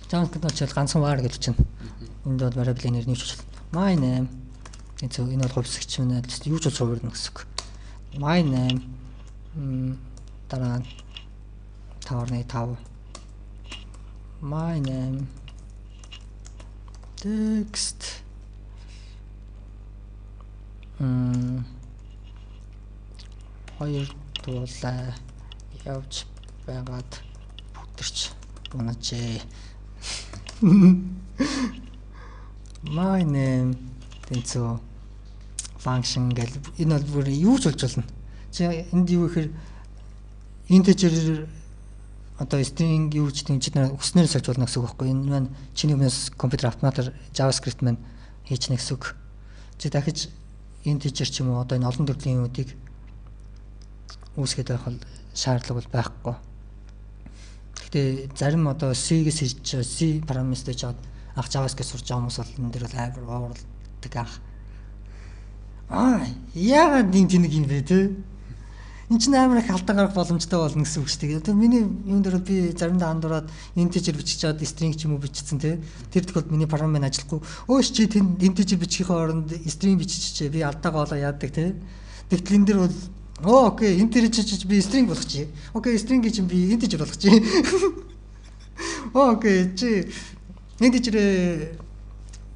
Speaker 1: JavaScript бол ганцхан var гэж чинь. Энд бол variable нэр нэмж болно. My name. Энэ бол хувьсгч юм аа. Юу ч бол суурна гэсэн үг. My name дараа 5.5 My name text хоёр дуулаа явж байгаад бүтэрч унажээ. My name тэнцүү function гэл энэ бол бүр юу ч болж болно. Чи энд юу гэхээр integer одоо string юу ч тийм чи өснөр сольж болно гэсэн үг байхгүй. Энэ маань чиний өмнөөс компьютер автоматар JavaScript маань хийчихнэ гэсэн үг. Чи дахиж integer ч юм уу одоо энэ олон төрлийн юмуудыг үүсгээд байх бол шаардлага бол байхгүй. Гэхдээ зарим одоо C-гээс хийж C параметртэй жаад ах JavaScript сурж байгаа хүмүүс бол энэ дэр бол амар ооролдог ах. Яагаад нэг юм бэ те? Энд чинь амар их алдан гарах боломжтой болно гэсэн үг шүү дээ. Одоо миний юм дээр би заримдаа андуураад integer бичих чад string ч юм уу бичсэн те. Тэр тохиолдолд миний програм маань ажиллахгүй. Өөш чи тэнд integer бичихийн оронд string биччихээ. Би алдаагаа олоо яадаг те. Тэгтэл энэ дэр бол окей, integer чи би string болгочих. Окей, string чинь би integer болгочих. Окей, чи integer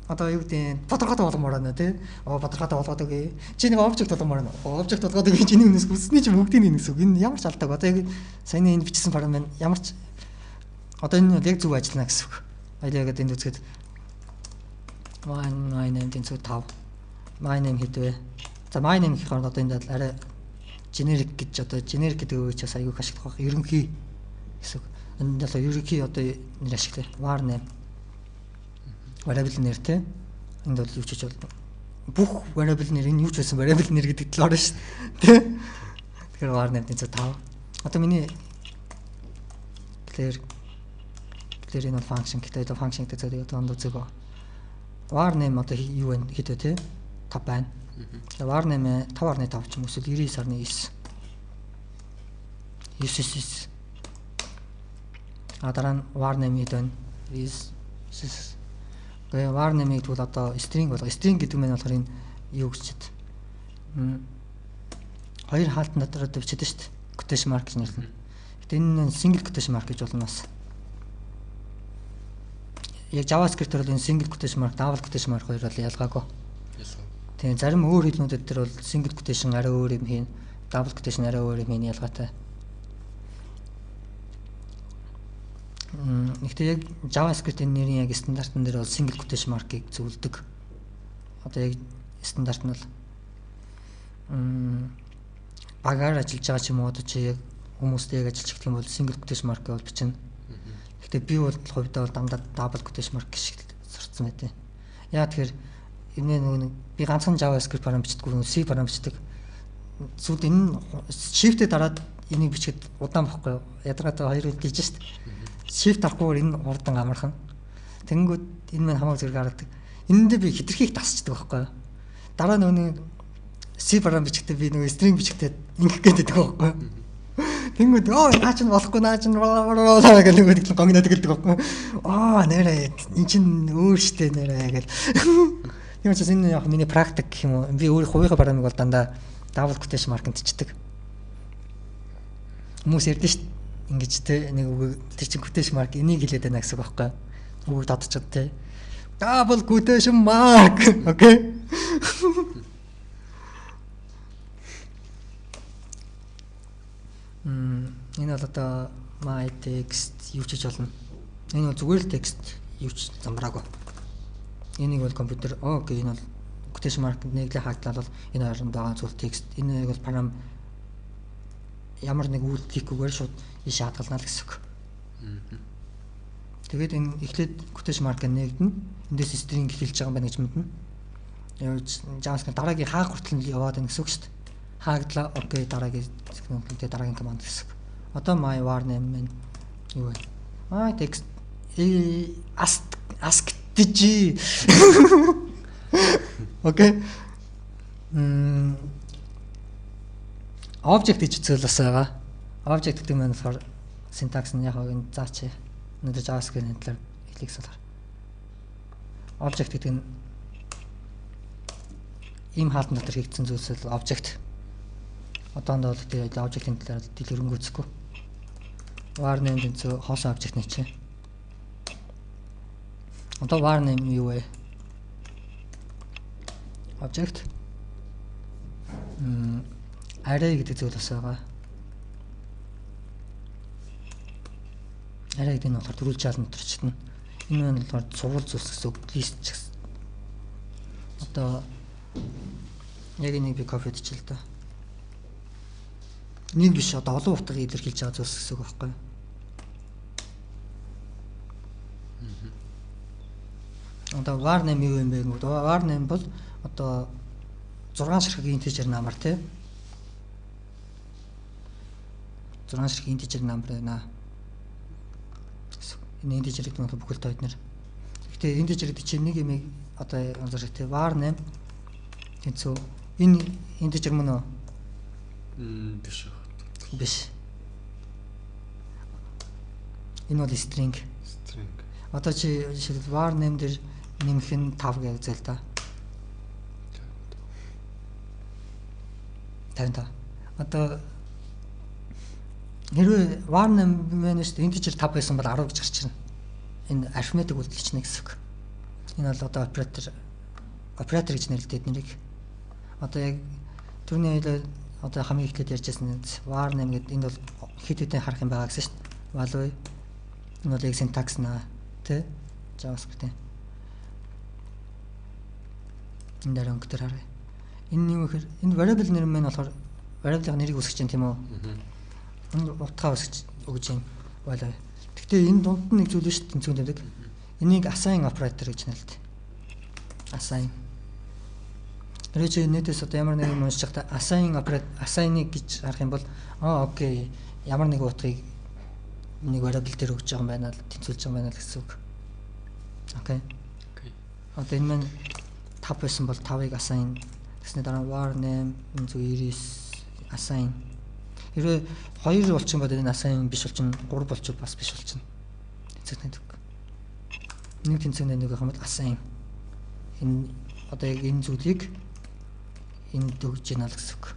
Speaker 1: одоо юу гэдэг тодорхойтой болгомоор байна тий. Тодорхойтой болгоод өгье. Чи нэг object болгомоор байна. Object болгоод өгье. Чиний өмнөөс хүссний чи бүгдийг нэг гэсэн үг. Энэ ямар ч алдааг. Одоо яг саяны энд бичсэн програм байна. Ямар ч одоо энэ яг зөв ажиллана гэсэн үг. Аяагаад энд үзэхэд my name тэнцүү 5. My name хэдвэ? За my name гэхээр одоо энд арай generic гэж одоо generic гэдэг үг ч бас аягүй ашиглах байх. Ерөнхий гэсэн. Энд л ерөнхий одоо нэр ашигтай var name variable нэр те. Энд бол юу ч хийж болно. Бүх variable нэр энэ юу ч байсан variable нэр гэдэг л орно шүү дээ. Тэгэхээр var name тэнцээ 5. Одоо миний clear энэ function гэдэг одоо function гэдэг зэрэг одоо онцгой. Var name одоо юу вэ гэдэг те 5 байна. Var name 5.5 ч юм уу эсвэл 99.9. 9. Дараа нь var name гэдэг is тэгээ var name гэдэг бол одоо string болго. String гэдэг нь болохоор энэ юу гэж чад. Хоёр хаалтан дотор одоо бичээд шүү дээ. Quotation mark гэж нэрлэнэ. Гэтэ энэ single quotation mark гэж болно бас. Яг JavaScript-ээр бол энэ single quotation mark, double quotation mark хоёр бол ялгаагүй. Тэгээ зарим өөр хэлнүүдэд төр бол single quotation арай өөр юм хийн, double quotation арай өөр юм хийн ялгаатай. Гэхдээ яг JavaScript-ийн нэрийн яг стандартн дээр бол single quotation mark-ыг зөвлөдөг. Одоо яг стандарт нь бол багаар ажиллаж байгаа ч юм уу одоо чи яг хүмүүстэй яг ажиллаж гэх юм бол single quotation mark бол бичнэ. Гэхдээ би бол хувьдаа бол дандаа double quotation mark шиг сурцсан байдیں۔ Яа тэгэхээр энэ нэг би ганцхан JavaScript програм бичдэггүй C програм бичдэг. Сүүлд энэ shift-ийг дараад энийг бичгээд удаан бохгүй юу? Ядаргаатай хоёр үйл хийж шít. Shift авахгүйгээр энэ хурдан амархан. Тэнгүүд энэ мань хамаг зэрэг харагддаг. Энэндээ би хитрхийг тасчдаг байхгүй юу? Дараа нөгөө C програм бичихтэй би нөгөө string бичихтэй ингэх гээд байдаг байхгүй юу? Тэнгүүд наа чинь болохгүй наа чинь гэх нэг гогноод гэлдэг байхгүй юу? Нэрээ эн чинь өөр штэ нэрээ гэл. Тийм учраас энэ яг миний практик гэх юм уу? Би өөр хувийнхаа програмыг бол дандаа double quotation mark-нд бичдэг. Хүмүүс ярьдэн штэ ингэж те нэг үг тэр чин quotation mark энийг хэлээд байна гэсэн үг байхгүй юу? Үг дадчихад те. Double quotation mark. Окей. Энэ бол одоо my text юу ч хийж болно. Энэ бол зүгээр л text юу ч замбраагүй. Энийг бол компьютер окей энэ бол quotation mark нэглээ хаадлал бол энэ хоёрын байгаа зүйл text. Энэ бол програм ямар нэг үйлдэл хийхгүйгээр шууд иш хадгална л гэсэн үг. Тэгээд энэ эхлээд quotation mark нэгдэнэ. Эндээс string эхэлж байгаа юм байна гэж мэднэ. JavaScript дараагийн хаах хүртэл яваад байна гэсэн үг шүү дээ. Хааглаа окей дараагийн дараагийн команд гэсэн. Одоо my var name нь юу вэ? My text ask dg. Окей. Object гэж зөвлөс байгаа. Object гэдэг нь for syntax нь яг энэ заач. Өнөөдөр JavaScript-ийн талаар хэлэх салаар. Object гэдэг нь ийм хаалтан дотор хийгдсэн зүйлс л object. Одоонд бол тэр object-ийн талаар дэлгэрэнгүй үзэхгүй. Var name гэнцөө хоосон object нэг чинь. Одоо var name юу вэ? Object. Array гэдэг зүйл бас байгаа. Array гэдэг нь болохоор төрүүлж хаалт нөтрчтэн. Энэ нь болохоор цуврал зүйлс гэсэн үг, list ч гэсэн. Одоо яг энийг би copy хийчихлээ да. Нэг биш одоо олон утгаар илэрхийлж байгаа зүйлс гэсэн үг байхгүй юу? Одоо var name юу юм бэ гэвэл var name бол одоо 6 ширхэг integer number тий. 6 ширхэг integer number байна. Энэ integer гэдэг нь бүхэл тойд нэр. Гэхдээ integer гэдэг чинь нэг юм одоо анзаарах тий var name тэнцүү энэ integer мөн үү?
Speaker 2: Биш.
Speaker 1: Биш. Энэ бол string. Одоо чи var name дээр нэмэх нь 5 гэж зэл та. 55. Одоо хэрвээ var name мэнэс integer 5 байсан бол 10 гэж гарч ирнэ. Энэ arithmetic үйлдэл чинь гэсэн үг. Энэ бол одоо operator гэж нэрлэдэг нэрийг. Одоо яг түрүүний одоо хамгийн эхлээд ярьжсэн var name гэдэг энэ бол хэд хэдэн харах юм байгаа гэсэн шүү дээ. Value энэ бол яг syntax наа тий JavaScript. Энэ дээр өнгөтөр харъя. Энэ юм ихэр энэ variable нэр маань болохоор variable-ийн нэрийг үсгэж чинь тийм үү? Энэ утгаа үсгэж өгж юм. Болоо. Гэхдээ энэ дунд нь нэг зүйл шүү дээ тэнцвэр гэдэг. Энийг assign operator гэж нэлээд. Assign. Тэрэж нийтээс одоо ямар нэг юм уншиж байхдаа assign operator assign гэж харах юм бол окей ямар нэг утгыг нэг variable дээр өгч байгаа юм байна л тэнцвүүлж байгаа юм байна л гэсэн үг. Окей. Одоо энэ маань 5 байсан бол 5-ыг assign гэсний дараа var name энэ зөв 99 assign. Хэрвээ 2 болчих юм бол энэ assign биш болчихно 3 болчихвол бас биш болчихно. Тэнцвэртэй үг. Нэг тэнцвэртэй нэг гэх юм бол assign. Энэ одоо яг энэ зүйлийг энд өгж яана л гэсэн үг.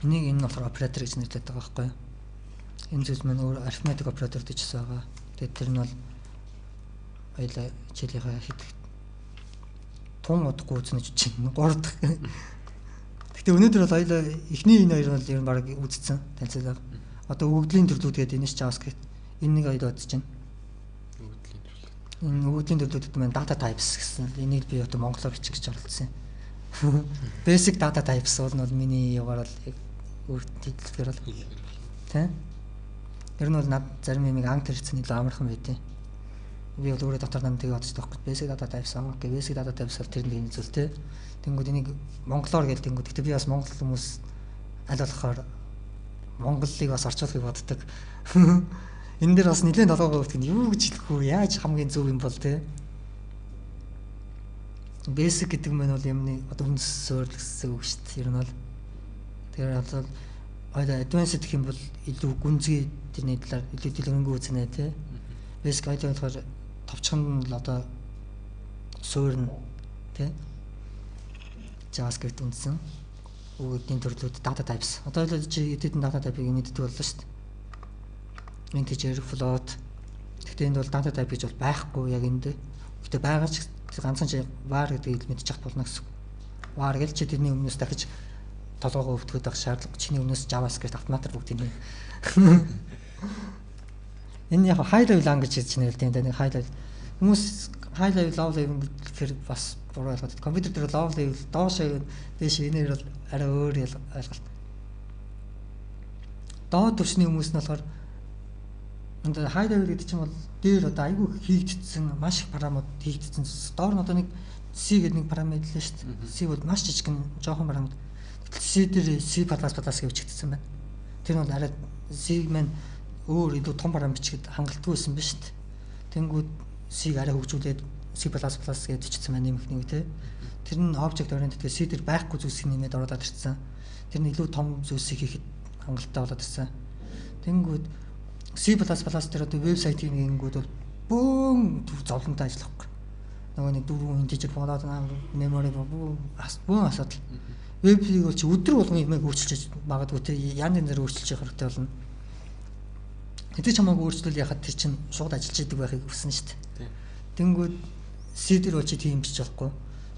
Speaker 1: Энийг энэ болохоор оператор гэж нэрлэдэг байгаа байхгүй юу? Энэ зүйл маань өөр arithmetic operator гэжсэн байгаа. Тэгээд тэр нь бол хоёлаа хичээлийнхаа хэд тун удахгүй үзнэ гэж чинь 3 дахь. Гэхдээ өнөөдөр бол хоёлаа эхний энэ хоёр бол ер нь баг үзсэн танилцуулга. Одоо өгөгдлийн төрлүүд гэдэг энэ JavaScript энэ нэг хоёлоо үзэж байна. Энэ өгөгдлийн төрлүүд маань data types гэсэн. Энийг би одоо монголоор бичих гэж оролцсон. Basic data types бол миний югаар л өөр тэтгэлгээр л тийм. Ер нь бол над зарим юмыг анги төрсэн илүү амархан байдیں۔ Би бол өөрөө дотор намтыг бодож байгаа байхгүй. Basic data types аа. Basic data types бол тэр нэг зүйл тийм. Тэнгүүд энийг монголоор гэл тэнгүүд. Гэтэ би бас монгол хүмүүс аль болохоор монголыг бас орчуулахыг боддог. Энэ дээр бас нэлээд толгойгоо өвтгөн юу гэж хэлэх вэ? Яаж хамгийн зөв юм бол тийм. Basic гэдэг нь бол юмны одоо үнс суурилсан үг шүү дээ. Ер нь бол тэр бол ойда advanced гэх юм бол илүү гүнзгий тэрний талаар илүү дэлгэрэнгүй үзнэ тий. Basic ойда болохоор товчхон л одоо суурна тий. JavaScript үндсэн үгдийн төрлүүд data types. Одоо л чи эдгээр data type-ыг мэддэг боллоо шүү дээ. Integer, float. Гэхдээ энд бол data type гэж бол байхгүй яг энд. Гэхдээ байгаа ч ганцхан чи var гэдгийг мэдчих болно гэсэн. Var гэж чи тэрний өмнөөс дахиж толгоогоо өвтгөх байх шаардлага. Чиний өмнөөс JavaScript автоматар бүгдийг нэ. Энэ яг high level language гэж нэрэлдэг энэ нэг high level. Хүмүүс high level, low level гэхээр бас буруу ойлгоод. Компьютер дээр low level, доош дээш энээр бол арай өөр ойлголт. Доод түвшний хүмүүс нь болохоор энэ high level гэдэг чинь бол дээр одоо айгүй хийгдсэн маш их параметр хийгдсэн. Доор нь одоо нэг C гэдэг нэг параметр л шүү дээ. C бол маш жижигхэн жоохон параметр. C дээр C++ гэж бичигдсэн байна. Тэр нь бол арай C маань өөр илүү том параметр бичихэд хангалтгүй байсан биз шүү дээ. Тэнгүүд C-г арай хөгжүүлээд C++ гэж бичсэн байна нэмэх нэг тий. Тэр нь object oriented гэдэг C дээр байхгүй зүйлсийг нэмээд оруулаад ирсэн. Тэр нь илүү том зүйлсийг хийхэд хангалттай болоод ирсэн. Тэнгүүд C++ дээр одоо вебсайтын нэгэнгүүд бол бөөн зовлонтой ажиллахгүй. Нөгөө нэг дөрвөн integer болоод memory бөөн асуудал. Вебийг бол чи өдөр болгон юмыг өөрчилж магадгүй те янз янзаар өөрчилж явах хэрэгтэй болно. Хэдий ч хамаагүй өөрчлөл яхад тэр чинь шууд ажиллаж идэг байхыг хүснэ шүү дээ. Тэнгүүд C дээр бол чи тийм бичиж болохгүй.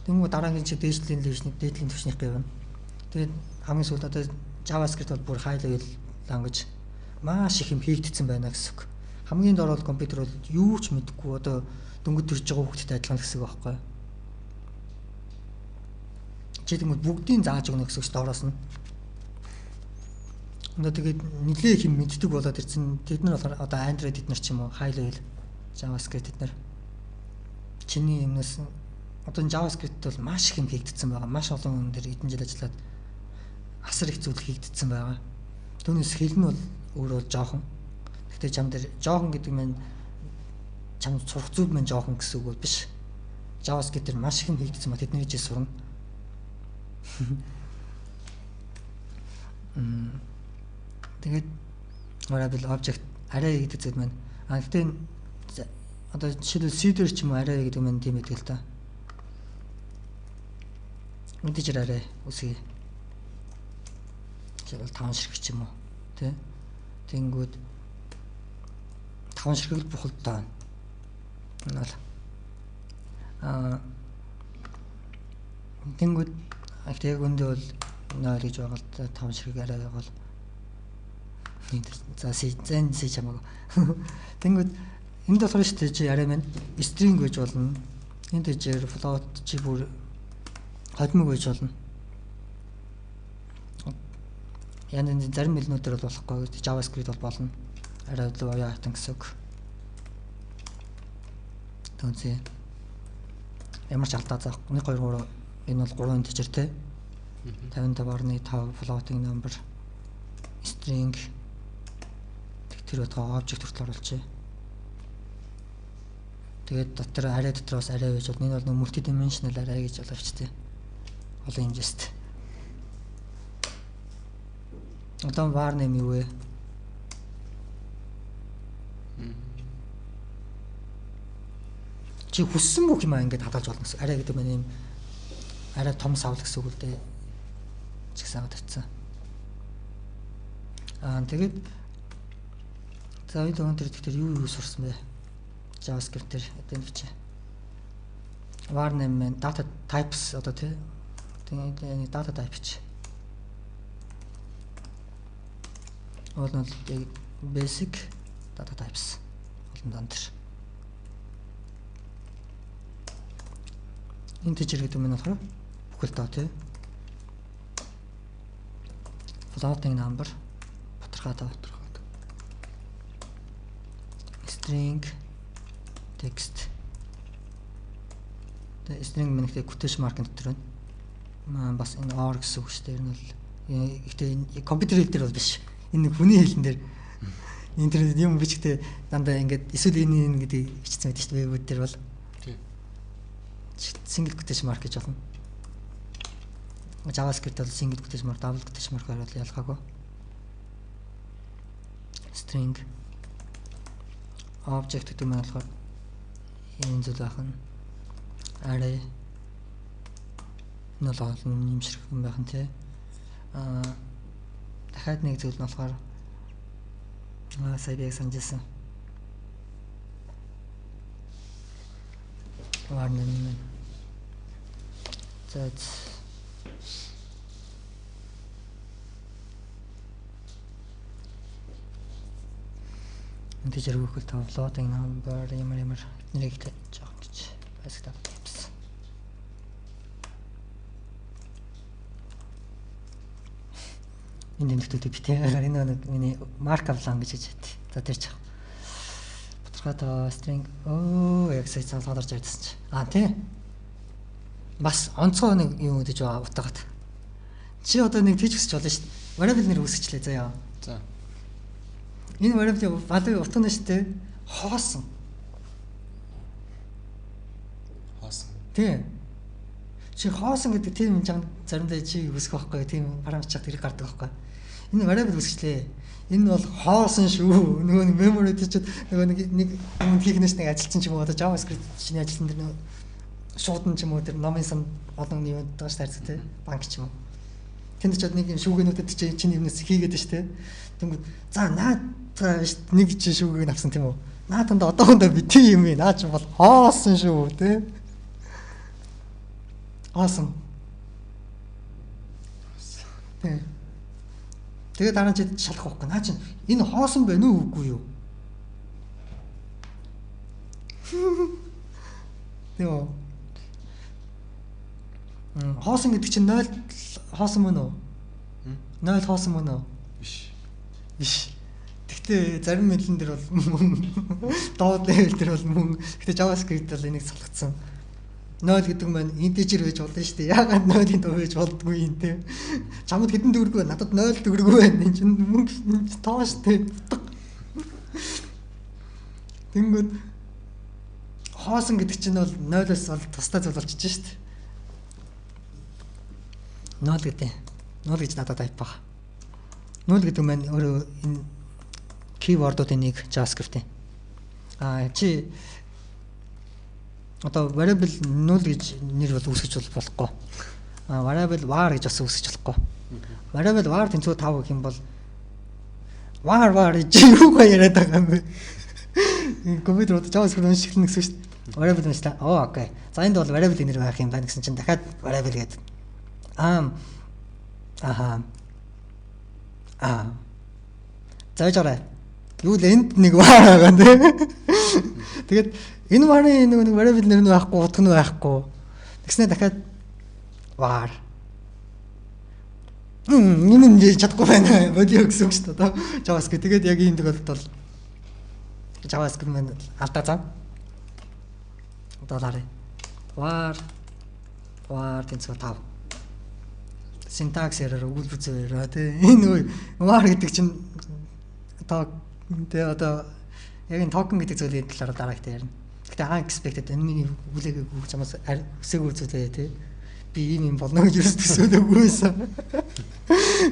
Speaker 1: Тэнгүүд дараагийн чи дээшлийн дээдлийн түвшнийх гэвэн. Тэгээд хамгийн сүүлд одоо JavaScript бол бүр high level language маш их юм хийгдсэн байна гэсэн үг. Хамгийн доор бол компьютер бол юу ч мэдэхгүй одоо дөнгөж төрж байгаа хүүхдэд адилхан гэсэн үг байхгүй. Чи тэгмэд бүгдийг зааж өгнө гэсэн үг доороос нь. Одоо тэгээд нэлээ их юм мэддэг болоод ирсэн. Тэд нар болохоор одоо Android эднэр ч юм уу high level JavaScript эднэр. Чиний юмнаас одоо JavaScript бол маш их юм хийгдсэн байгаа. Маш олон хүн дээр эдэн жил ажиллаад асар их зүйл хийгдсэн байгаа. Түүнээс хэл нь бол өөрөө жоохон. Гэхдээ чам дээр жоохон гэдэг нь чам сурах зүйл маань жоохон гэсэн үг бол биш. JavaScript дээр маш их юм хийгдсэн ба тэдний жил сурна. Тэгээд variable object array гэдэг зүйл маань гэхдээ одоо жишээлбэл C дээр ч юм уу array гэдэг маань тийм байдаг л та. Integer array үсгий. Жишээлбэл 5 ширхэг ч юм уу тий. Тэнгүүд 5 ширхэг л бухалдаа. Энэ бол тэнгүүд яг үндэ бол нөр гэж байгаа л 5 ширхэг арай байгаа бол за зэн чамаагүй. Тэнгүүд энд болохоор шүү дээ чи арай маань string гэж болно. Integer float чи бүр hodмог гэж болно. янз янзын зарим мэлнүүдээр бол болохгүй. JavaScript бол болно. Арай илүү оюун хатан гэсэн үг. Тэнцээ. Ямар ч алдаа заах. 1 2 3 энэ бол 3 интежер те. 55.5 floating number string тэр утгаа object хүртэл оруулчих. Тэгээд дотор array дотроос array байж бол энэ бол multi-dimensional array гэж боловч те. Олон хэмжээст. Одоо var name юу вэ? Чи хүссэн бүх юм ингээд хадгалж болно гэсэн. Арай гэдэг нь юм арай том савл гэсэн үг л дээ. Чигсаа тавьчихсан. Тэгээд за энэ дөрөв дээр юу сурсан бэ? JavaScript дээр эдэн бичээ. Var name data types одоо тий. Тэгээд data type чи. Ол нь basic data types болон дандэр. Integer гэдэг нь болохоор бүхэл тоо тий. Floating number батархай тоо. String text. Тэгээ string мэнхтэй quotation mark дотор байна. Бас энэ or гэсэн үг шүү дээ. Энэ бол гэхдээ компьютер хэл дээр бол биш. Энэ хүний хэлэн дээр интернет юм бичгтээ дандаа ингээд эсвэл энэ гэдэг бичсэн байдаг шүү дээ. Веб дээр бол single quotation mark гэж болно. JavaScript бол single quotation mark, double quotation mark-аар бол ялгаагүй. String object гэдэг нь болохоор энэ зүйл байх нь array нөл олон юм шиг юм байх нь тий. Дахиад нэг зүйл нь болохоор сая яг санджсэн. Варнэн. That's integer equal to floating number ямар нэрийг жоох гэж basic data types. Энэ нөхдөд битээ энэ нэг миний markup language гэж байт. За тэр чих. Батархай string яг сая цаалгарч ярьдсан чи. Тий. Бас онцгой нэг юм гэж утгаат. Чи одоо нэг тийч өсч болно шүү дээ. Variable нэр үсгэчлээ заяа.
Speaker 2: За.
Speaker 1: Энэ variable value утга нь шүү дээ. Хоосон. Тий. Чи хоосон гэдэг тийм юм заримдаа чи үсгэх байхгүй тийм параметр хэрэг гардаг байхгүй. Энэ variable үсгэчлээ. Энэ бол хоосон шүү. Нөгөө memory дээр нөгөө нэг юм хийхнээс нэг ажилтсан ч юм уу одоо JavaScript чиний ажилтан дээр нөгөө шуудан ч юм уу тэр номын сан олон юм доош таардаг тий. Банк ч юм уу. Тэнд ч нэг юм шүүгэнүүдэд чи чиний юмнаас хийгээд байна шүү дээ. Тэнгүүд за наад нэг чи шүүгийг авсан тийм үү. Наатанд одоохондоо бити юм ээ. Наа ч бол хоосон шүү тий. Хоосон. Тий. Тэгээд дараа нь чи шалах байхгүй. Наа чи энэ хоосон байна уу үгүй юу? Тэё. Хоосон гэдэг чинь 0 хоосон мөн үү? 0 хоосон мөн үү? Биш. Гэхдээ зарим мэдлэн дээр бол доод level дээр бол мөн. Гэхдээ JavaScript бол энийг салгацсан. 0 гэдэг нь integer байж болно шүү дээ. Яагаад 0-ийн төв байж болдгүй юм те. Чамд хэдэн төгрөгөө надад 0 төгрөгөө байна. Энэ чинь мөнгө тоо шүү дээ. Тэнгүүд хоосон гэдэг чинь бол 0-оос бол тусдаа зүйл болчихж шүү дээ. 0 гэдэг. 0 гэж надад тайп баг. 0 гэдэг нь өөрөө энэ keyword-уудын нэг JavaScript-ийн. Чи одоо variable 0 гэж нэр бол үүсгэж болохгүй. Variable var гэж бас үүсгэж болохгүй. Variable var тэнцүү 5 гэх юм бол var гэж юу яриад байгаа юм бэ? Компьютер одоо JavaScript уншихлах гэсэн шүү дээ. Variable нэстэ. Окей. За энд бол variable нэр байх юм байна гэсэн чинь дахиад variable гэдэг. Зааж гараа. Юу л энд нэг var байгаа нэ. Тэгээд энэ var-ын нэг variable нэр нь байхгүй, утга нь байхгүй. Тэгснэ дахиад var. Энэ нь чадахгүй байна. Бодио гэсэн үг шүү дээ. JavaScript тэгээд яг энэ төгөлд бол JavaScript маань алдаа зам. $. Var тэнцүү 5. Syntax error өгүүлбэр зөв error тий. Энэ var гэдэг чинь тэгээ одоо яг энэ token гэдэг зүйлийн талаар дараагт ярина. Гэтэ unexpected энэ миний хүлээгээ өгч чамаас өсөөгөө зүйлээ тий. Би ийм юм болно гэж юус төсөөлөөгүйсэн.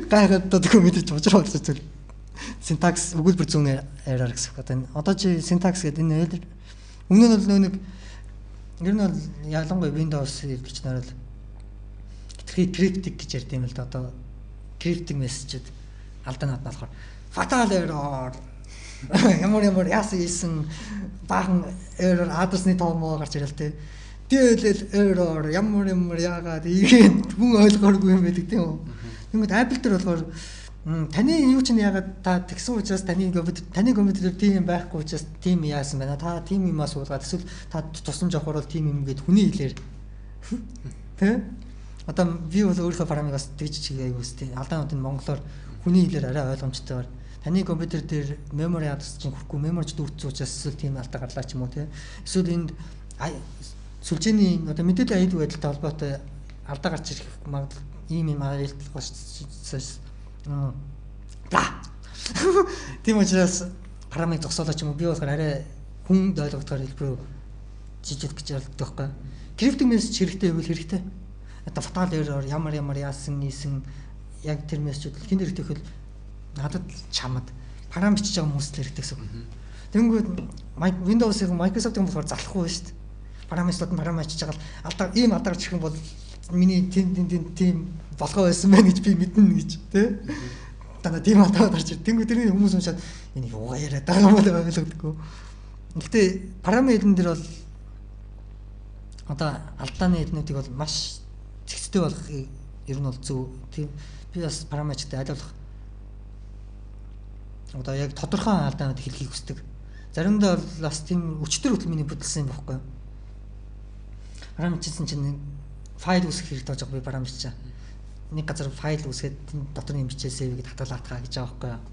Speaker 1: Гайхаад одоо мэдээж учраа болсон зүйл. Syntax өгүүлбэр зүүн error гэсэн үг. Одоо чи syntax гэдэг энэ өмнө нь бол нэг ер нь бол ялангуяа Windows гэж нэрэл cryptic гэж ярьд юм л да. Одоо cryptic message-д алдаанууд нь болохоор fatal error ямар яасан ийсэн баахан error адресны тоомоо гарч ирэл тээ. DLL error ямар яагаад ийгээд хүн ойлгооргүй юм байдаг тийм үү. Тэгмэд Apple дээр болохоор таны юу ч яагаад та тэгсэн учраас таны компьютер тийм байхгүй учраас тийм яасан байна. Та тийм юмас суулгаад эсвэл та тусламж авахар бол тийм юм гээд хүний хэлээр тэ. Одоо би бол өөрийнхөө параметраас тэгж чигээ аюулстэй. Алдаанууд нь монголоор хүний хэлээр арай ойлгомжтойгоор таны компьютер дээр memory address чинь хүрхгүй memory дүүрсэн учраас эсвэл тийм алдаа гарлаа ч юм уу те. Эсвэл энд сүлжээний одоо мэдээллийн аюул байдалтай холбоотой алдаа гарч ирэх магадлал ийм юм аюултай тийм учраас параметр зогсоолоо ч юм уу би болохоор арай хүнд ойлгохоор хэлбэр жижиг гэж ярьдаг байхгүй. Cryptic message хэрэгтэй байвал хэрэгтэй. Одоо fatal error ямар яасан нийсэн яг тэр мессежүүд хин хэрэгтэй хөл надад чамд параметр бичиж байгаа хүмүүст хэрэгтэй гэсэн. Тэнгүүд Windows-ийн Microsoft-ийн болохоор залахгүй шүү дээ. Параметрууд нь параметр бичиж байгаа алдаа ийм алдаа гарч ирэх юм бол миний тийм болгоо байсан байх гэж би мэднэ гэж тий. Дана тийм алдаа гарч ир. Тэнгүүд тэрний хүмүүс уншаад энийг угаа яриад байгаа юм бол ойлгодоггүй. Гэхдээ параметрын дээр бол одоо алдааны эднүүдийг бол маш зэгцтэй болгохыг ер нь бол зөв. Тийм би бас параметртэй айлуулах одоо яг тодорхой алдаанууд хэлхийг хүсдэг. Заримдаа бол бас тийм өчтөр хөтөл миний бүдэлсэн юм байхгүй юу? Параметрсэн чинь файл үүсгэх хэрэгтэй болж байгаа би параметр. Нэг газар файл үүсгээд дотор юм бичээ save гэдэг хатгалаатгаа гэж байгаа байхгүй юу?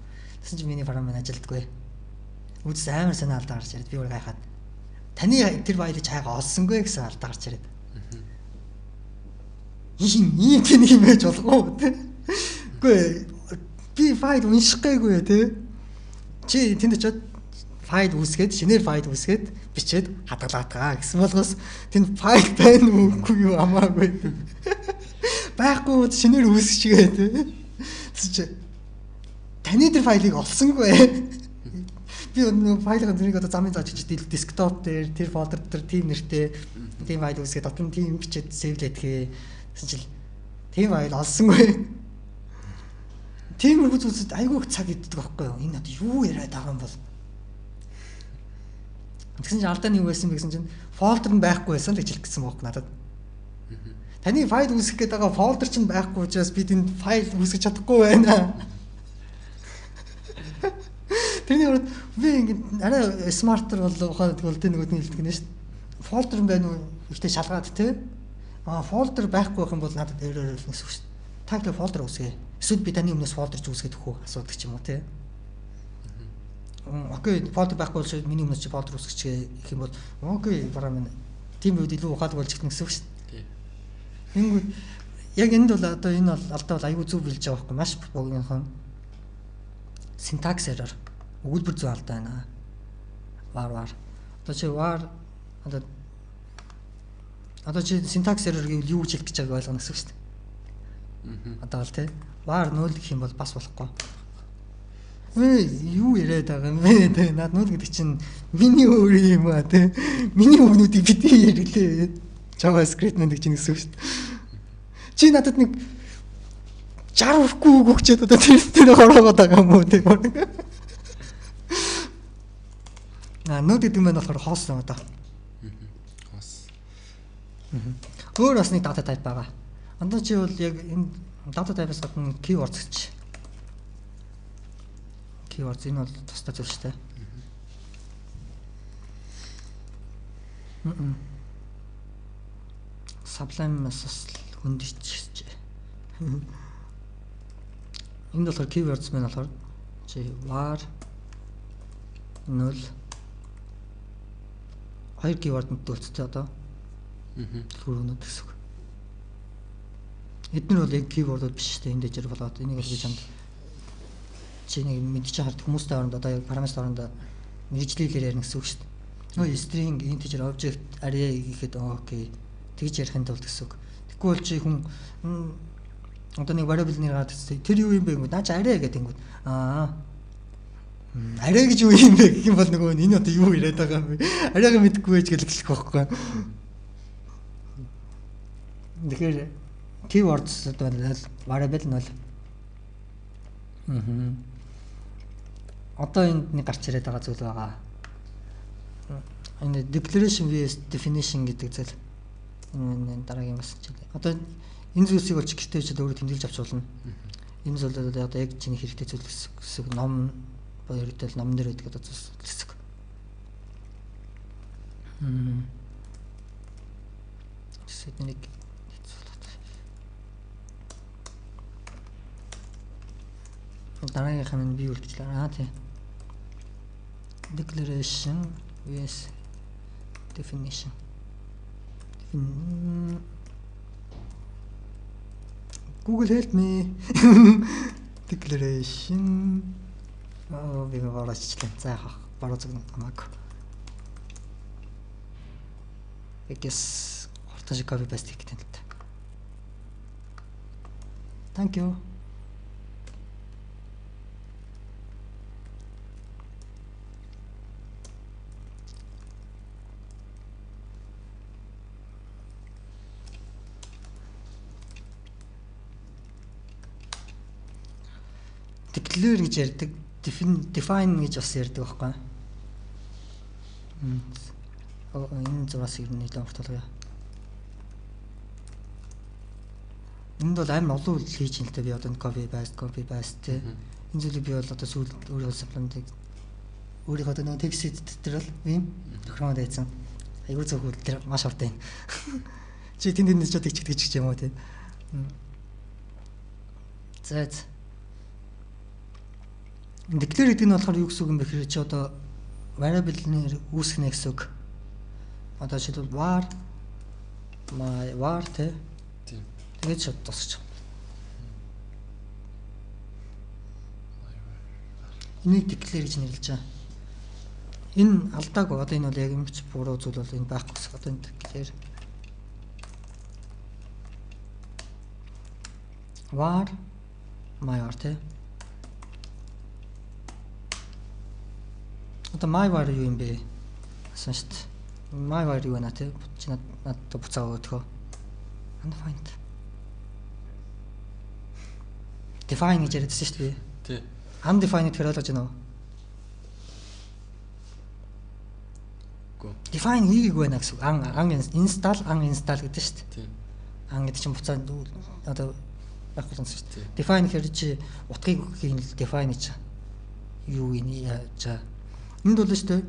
Speaker 1: Тэсэн чинь миний параметр ажилддаггүй. Үдс амар санаа алдаа гарч ирээд би өөр гайхаад таны тэр файлыг чайгаа олсонгүй гэсэн алдаа гарч ирээд. Ийм тэнийг юм байж болохгүй тий. Үгүй би файл уншихгүйгүй тий. Чи тэнд очиод файл үүсгээд шинээр файл үүсгээд бичээд хадгалаатгаа гэсэн болгоос тэнд файл байна уугүй юу хамаагүй. Байхгүй шинээр үүсчихээ тий. Чи таны тэр файлыг олсонгүй. Би өнөө файлын зэрэг одоо замын зааж чиж десктоп дээр тэр фолдер дээр тийм нэртэй тийм файл үүсгээд дотор нь тийм бичээд сейвлэтгэе. Гэсэн чил тийм файл олсонгүй. Тийм үзүүдэд айгүй цаг иддэг байхгүй юу? Энэ одоо юу яриад байгаа юм бол. Тэгсэн чинь алдааны юу байсан бэ гэсэн чинь фолдер нь байхгүй байсан л гэж хэлсэн байхгүй надад. Таны файл үүсгэх гээд байгаа фолдер чинь байхгүй учраас бид энэ файл үүсгэж чадахгүй байна. Тэрний урд би ингэ арай смартер бол ухаад тэгвэл нөгөөд нь хэлдэг нэ шүү дээ. Фолдер юм байна уу? Ихтэй шалгаад тий. Фолдер байхгүй байх юм бол надад error гэсэн үг шүү дээ. Та тэр фолдер үүсгэй. Эсвэл би таны өмнөөс фолдер үүсгээд өгөх үү асуудаг ч юм уу тий. Окей, фолдер байхгүй бол миний өмнөөс чи фолдер үүсгэж гэх юм бол окей, бараа минь тийм үед илүү ухаалаг болж ихнэ гэсэн үг шүү дээ. Тэнгүүд яг энд бол одоо энэ бол алдаа бол аюу зүв билж байгаа байхгүй маш богинохон syntax error өгүүлбэр зүй алдаа байна. Var. Одоо чи var одоо чи syntax error гэвэл юу гэж хэлэх гэж байгааг ойлгоно гэсэн үг шүү дээ. Одоо л тий. Var 0 гэх юм бол бас болохгүй. Юу яриад байгаа юм бэ тий. Наад 0 гэдэг чинь миний өөр юм аа тий. Миний өгнүүдийг битгий яриглээ. JavaScript нэг чинь гэсэн үг шүү дээ. Чи надад нэг 60 хүрэхгүй үг өгчээд одоо тэр хороогоод байгаа юм уу тий. Нүүд гэдэг нь болохоор host юм одоо.
Speaker 2: Host.
Speaker 1: Өөр бас нэг data type байгаа. Андаа чи бол яг энэ data type-аас гадна keywords гэж. Keywords энэ бол тусдаа зүйл шүү дээ. Sublime-аас хүндэж. Энд болохоор keywords маань болохоор чи var 0 хоёр keyword-д төвцтэй одоо. Хөрөнөд гэсэн үг. Эдгээр бол яг keyword-ууд биш шүү дээ. Энд дэжэр болоод энийг л би чамд чи нэг мэдчих хард хүмүүстэй оронд одоо яг параметр оронд мэрэгжлэлээр ярих гэсэн үг шүү дээ. Нөө string integer object array гэхэд окей. Тэгж ярихын тулд гэсэн үг. Тэгэхгүй бол чи хүн одоо нэг variable нэр гараад ирсэн. Тэр юу юм бэ гэвэл наа чи array гэдэг юм. Array гэж юу юм бэ гэх юм бол нөгөө энэ одоо юу яриад байгаа юм бэ? Array-г мэдэхгүй байж гэлэх байхгүй. Тэгэхээр keywords одоо variable 0. Одоо энд нэг гарч ирээд байгаа зүйл байгаа. Энэ declaration vs definition гэдэг зүйл. Энэ дараагийн бас ч. Одоо энэ зүйлсийг бол гэртээ ч өөрөө тэмдэглэж авч болно. Энэ зүйл одоо яг чиний хэрэгтэй зүйл гэсэн ном ерөөдөл номн дээр байдаг одоо зүйл гэсэн. Тэсэд нэг дараагийнх нь би үлдчихлээ. Тийм. Declaration vs definition. Google help me. Declaration. Би гараачлаа. За яах. Баруун зүг хамаагүй. Эгс хурдан шиг copy paste хийх гэдэг. Thank you. Declare гэж ярьдаг, define гэж бас ярьдаг байхгүй. Энэ зураас ер нь нэлээд урталгаа. Энд бол амар олон үйл хийж юм л та би одоо copy paste те. Энэ зүйлийг би бол одоо сүүл өөрөө supplement өөрийнхөө одоо нөгөө текст дээр бол ийм тохиромод байцсан. Аюу зөвхөн тэр маш уртай. Чи тэнд ч одоо ичгдэг ч юм уу те. За. Declare гэдэг нь болохоор юу гэсэн үг юм бэ гэхээр чи одоо variable нэр үүсгэнэ гэсэн үг. Одоо жишээлбэл var my var те. Тийм. Тэгээд шууд тусч. Энийг declare гэж нэрлэж байгаа. Энэ алдаагүй одоо энэ бол яг юм чи буруу зүйл бол энэ байхгүй гэсэн. Одоо энэ declare var my var те. Одоо my var юу юм бэ? Асан шүү дээ. My var юу вэ наа те? Чи надад буцаа өгөхөө. Undefined. Define гэж яриадсан шүү дээ. Тий. Undefined гэхээр ойлгож байна уу? Гү. Define хийгээгүй байна гэсэн. Uninstall гэдэг шүү дээ. Тий. Гэдэг чинь буцаа одоо байхгүй юм шүү дээ. Define гэхээр чи утгыг өгөхийн define гэж юу юм яа. Энд бол шүү дээ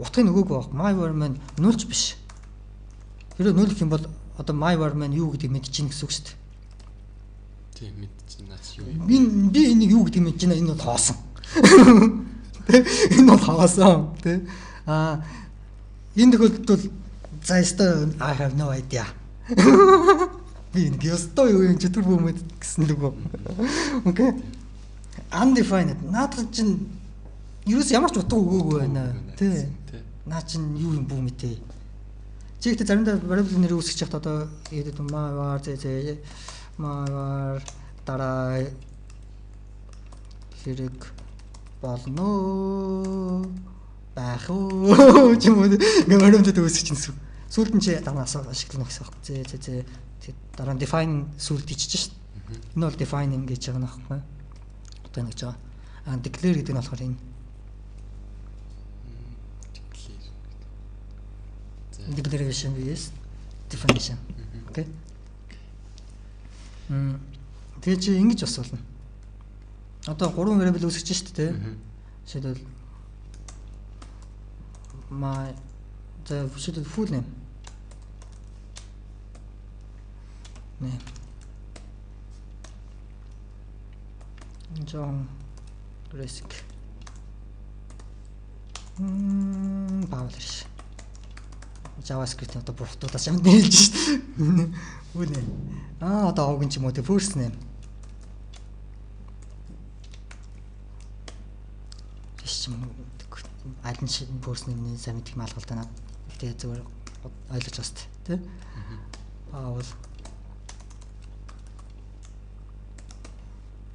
Speaker 1: утгыг нөгөөгүй байх. My var маань нөлч биш. Хэрэв нөл гэх юм бол одоо my var маань юу гэдгийг мэдчихээн гэсэн үг шүү дээ. Тийм мэдчихээн наас юу юм. Би энийг юу гэдгийг мэдчихээн энэ бол хоосон. Энэ бол хоосон тий. Энэ тохиолдолд бол за ёстой I have no idea. Би энэ ёстой юу юм чөтгөр бөөмөд гэсэн лүгөө. Окей. Undefined. Наадах чинь ерөөс ямар ч утга өгөөгүй байна. Тий. Наа чин юу юм бүү мэтээ. Чи ихтэй заримдаа variable нэр үүсгэж яхад одоо яадаг my var my var дараа хэрэг болно байх уу ч юм уу variable үүсгэж чинь сүүлд нь чи дараас ашиглах гэсэн үг. Зээ дараа нь define сүүлд ичиж шít. Энэ бол define ингэж байгаа нөхгүй. Одоо ингэж байгаа. Declare гэдэг нь болохоор энэ declaration vs definition. Окей. Тэгээ чи ингэж бас болно. Одоо 3 variable үүсгэж шүү дээ. Жишээлбэл my the full name. John Gressic. Баавлш. JavaScript одоо буфтуудаас юм нээлж шүү дээ. Үнэ. Одоо хогн ч юм уу те first name. Аль нь first name-ийн сайн мэдэх юм алгалтай наад. Тэгээ зүгээр ойлгож байгаа шүү дээ. Тэ? Баавал.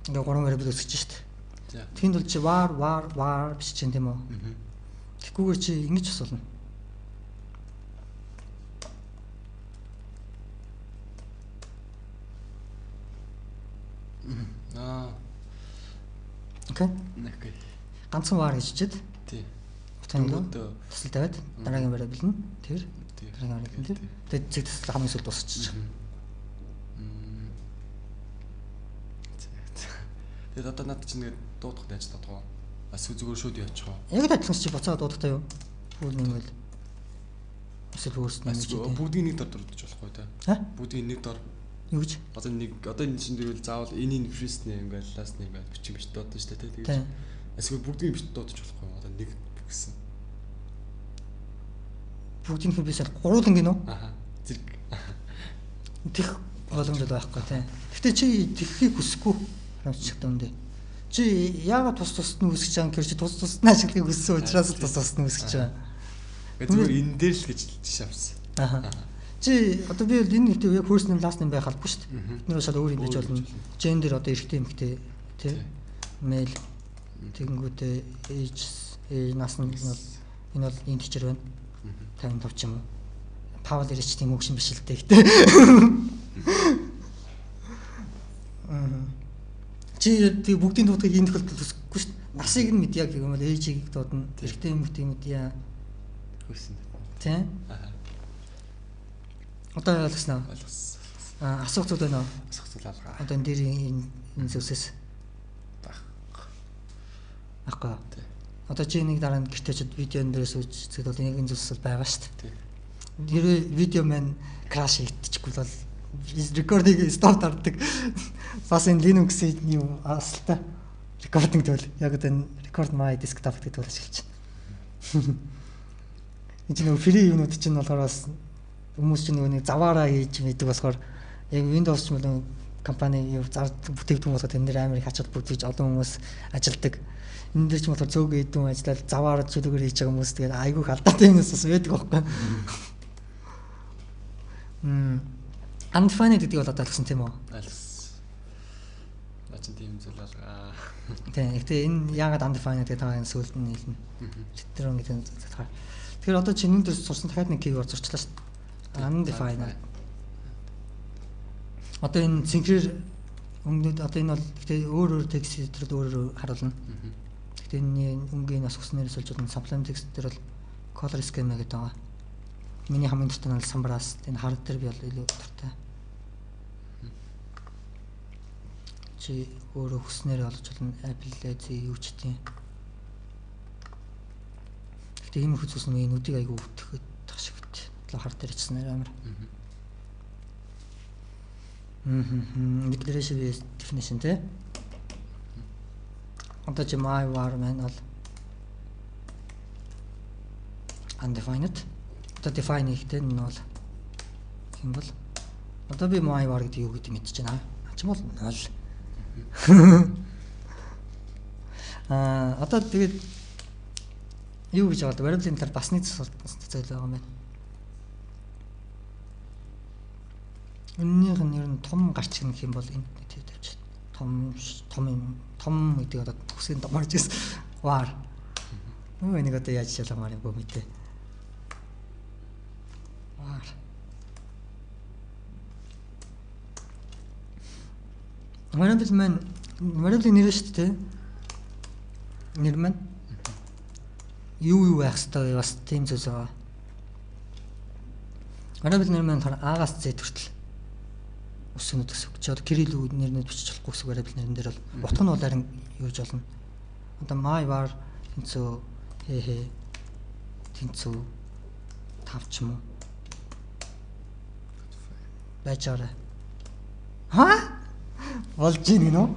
Speaker 1: Ингээ 3 variable үүсгэж шүү дээ. Тэнд бол чи var биш чинь тийм үү? Тэгхгүйгээр чи ингэж бас болно. Окей. Ганцхан var гэж чид.
Speaker 2: Тий.
Speaker 1: Тэнд тусал тавиад дараагийн variable нь тэр дараагийн variable нь тэгээд цэг тусал хамгийн сүүлд дуусчих.
Speaker 2: Тэгээд одоо надад чинь нэг дуудах дайж тодгоо. Зүгээр шууд яачих вэ?
Speaker 1: Яг л адилхан чи буцаад дуудахтай юу? Бүр нэмэл. Эсвэл өөрс нь нэмэж.
Speaker 2: Бүгдийг нэг дор дурдж болохгүй те. Бүгдийг нэг дор.
Speaker 1: Юу гэж?
Speaker 2: Одоо энэ чинь дэрвэл заавал энийг first name ингээл last name ингээл бичих биш дуудаж штэ те. Тэгээд эсвэл бүгдийг бич дуудаж болохгүй. Одоо нэг гэсэн.
Speaker 1: Бүгдийн хэр бисэл гурван гинөө.
Speaker 2: Зэрэг.
Speaker 1: Тех боломжтой байхгүй те. Гэтэ чи тэххийг хүсэхгүй хамсчихтай юм дээ. Чи яагаад тус нь үсгэж байгаа юм чи тус нь ашиглахыг хүссэн учраас тус нь үсгэж байгаа.
Speaker 2: Зүгээр энэ дээр л гэж жишээ авсан.
Speaker 1: Чи одоо би энэ нэгтэй яг first name last name байх албагүй шүү дээ. Бид нэр шал өөр юм гэж болно. Gender одоо эрэгтэй эмэгтэй тий. Male тэгэнгүүтээ age нас нь энэ бол integer байна. 55 ч юм уу. Павл ирэж тийм өгшин биш л дээ гэдэг. Чи тэг бүгдийн дуудахыг энэ тохиолдолд хүсэхгүй шүү дээ. Насыг нь мэд яг юм бол age-ийг дуудана. Эрэгтэй эмэгтэй мэдээ.
Speaker 2: Хүсэн.
Speaker 1: Тий. Одоо ойлгосноо. Асуух зүйл байна уу?
Speaker 2: Асуух зүйл алгаа.
Speaker 1: Одоо энэ дээр энэ зүйлсээс ахгүй. Одоо чи нэг дараа нь гэртээ чид видеон дээрээс үзээд бол яг энэ зүйлс байгаа шүү дээ. Тэрвээ видео маань краш хийчихгүй бол рекординг стоп тардаг. Бас энэ Linux-ийн юм асалтай рекординг тэгвэл яг одоо энэ record my desktop гэдэг зүйл ашиглаж байна. Энэ чинь free юмнууд чинь болохоор бас хүмүүс чинь нэг заваараа хийж мэддэг болохоор яг Windows ч юм уу компани юу бүтээгдэхүүн болгоод энэ дээр амар их ачаал бүтээж олон хүмүүс ажилдаг. Энэ дээр ч болохоор зөөгөө идэвэн ажиллаад заваараа чөлөөгөр хийж байгаа хүмүүс тэгээд айгүйх алдаатай юмнаас бас байдаг байхгүй. Undefined гэдэг бол одоо ойлгосон тийм үү?
Speaker 2: Ойлгосон. Наач тийм зүйл алгаа.
Speaker 1: Тийм. Гэхдээ энэ яагаад undefined гэдэг тагаа энэ сүлд нь хэлнэ. Literal гэдэг нь захаа. Тэгэхээр одоо чиний дээр сурсан дахиад нэг keyword зурчлаа шүү дээ. Undefined. Одоо энэ цэнхэр өнгөд одоо энэ бол гэхдээ өөр текст эдрүүд өөр харуулна. Гэхдээ энэ өнгийн бас хүснээрээс болж байгаа supplement text дээр бол color scheme гэдэг байгаа. Миний хамгийн дуртай нь самбраас энэ хар дээр би бол илүү дуртай. Чи өөрөө хүснээр олж болно Apple юу ч тийм. Гэхдээ ийм хүсвэс нь нүдийг айгүй өвтөхөд ташиг бит. Хар дээр ичснээр амар. Declaration definition те. Одоо чи my var man бол undefined. Одоо define ихтэй нь бол юм бол одоо би my var гэдэг юу гэдэг мэдчихэж байна. Ачим бол 0. Одоо тэгээд юу гэж байгаа вэ? Variable-ийн талаар бас нэг зүйл байгаа юм байна. Өннийх нь ер нь том гарч ирэх юм бол энэ тавьж том гэдэг одоо төгсгийн доморж гэсэн var. Энийг одоо яаж шалгамаар юм бөө мэдээ. Var. Variable нэр шүү дээ. Нэр маань юу байх хэвээр бас тийм зүйл байгаа. Variable нэр маань А-гаас Z хүртэл өсгөнөд гэсэн үг. Чи одоо Кирилл нэрнүүд бичиж болохгүй гэсэн variable нэрэн дээр бол утга нь бол харин юу гэж болно. Одоо my var тэнцүү тэнцүү 5 ч юм уу. Бачаараа. Болж ийн гинөө.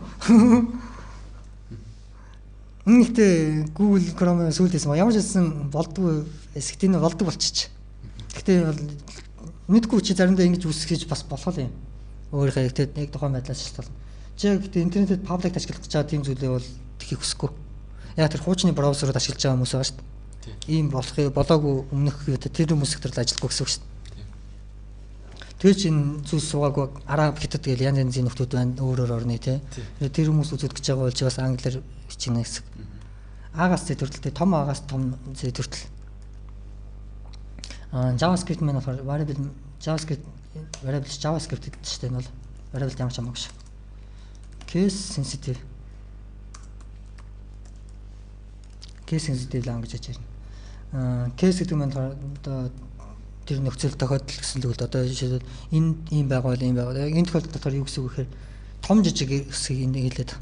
Speaker 1: Нэгтээ Google Chrome сүүлдээс ямар ч хэлсэн болдгоо эсэгтийн болдог болчих. Гэхдээ бол мэдгүй чи заримдаа ингэж үсгэж бас болох юм. Өөрийнхөө яг тухайн байдлаас шалтгаална. Чи гэхдээ интернетэд паблик ашиглах гэж байгаа тийм зүйлээ бол тхийг хүсэхгүй. Яг тэр хуучны браузерыг ашиглаж байгаа хүмүүс байгаа шүү дээ. Ийм болохыг болоогүй өмнөх тэр хүмүүс ихтэй ажиллахгүй гэсэн үг шүү дээ. Тэр чинь зүйлс суугаагүй араб хятад гэл янз янзын нөхдүүд байна өөрөөр орны тий. Тэр хүмүүс үзүүлэх гэж байгаа бол чи бас англиар бичнэ гэсэн. Агаас зэ төрөлтэй том агаас том зэ төрөл. JavaScript маань variable JavaScript гэдэг чинь энэ бол variable ямар ч хамаагүй шүү. Case sensitive language гэж байна. Case гэдэг нь одоо тэр нөхцөл тохиолдол гэсэн л одоо жишээлбэл энэ ийм байгуул ийм байгуул. Яг энэ тохиолдолд дотор юу гэсэн үг гэхээр том жижиг хэсгийг хэлээд.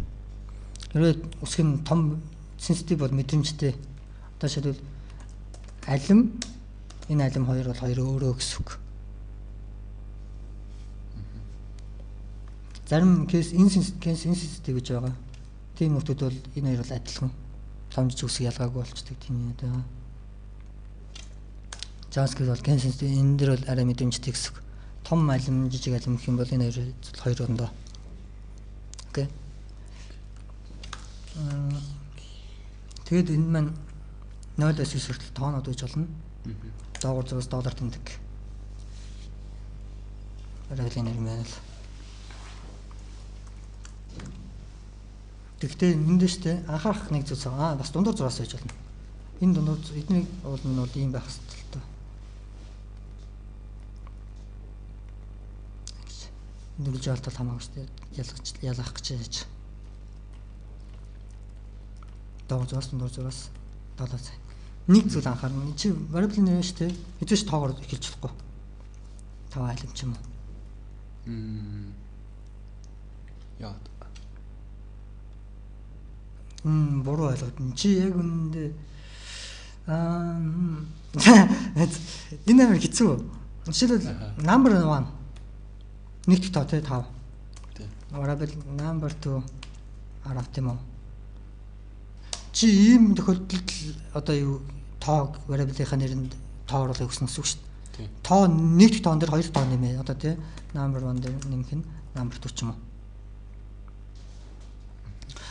Speaker 1: Хэрвээ үсэг нь том sensitive бол мэдрэмжтэй. Одоо жишээлбэл алим энэ алим хоёр бол хоёр өөрөө гэсэн үг. Зарим case insensitive гэж байгаа. Тийм нөхдүүд бол энэ хоёр бол адилхан. Том жижиг үсэг ялгаагүй болчдөг тийм одоо. JavaScript бол sensitive энэ дэр бол арай мэдрэмжтэй гэсэн үг. Том алим жижиг алим гэх юм бол энэ хоёр ондоо. Окей. Тэгээд энэ маань 0-9 хүртэл тоонод үж болно. Доогуур зураас доллар тэмдэг. Variable нэр маань л. Тэгтээ энд дэжтэй анхаарах нэг зүйлс байгаа. Бас дундуур зураас байж болно. Энэ дундуур эдний уул нь бол ийм байх хэрэгтэй л доо. Нүрж алдвал хамаагүй шүү дээ. Ялгах гэж яаж. Доогуур зураас 7 сая. Нэг зүйл анхаарна. Чи variable нэр шүү дээ. Хэдвэж тоогоор эхэлж болохгүй. 5 алим ч юм уу.
Speaker 2: Яа.
Speaker 1: Буруу ойлгоод. Чи яг үнэндээ энэ амар хэцүү. Жишээлбэл number 1 нэг тоо тий 5. Variable number 2 арав тийм үү. Чи ийм тохиолдолд одоо юу тоог variable-ийнхаа нэрэнд тоо оруулахыг хүснэ гэсэн үг шүү дээ. Тоо нэг тоон дээр хоёр тоо нэмээ одоо тий number 1 дээр нэмэх нь number 2 ч юм уу.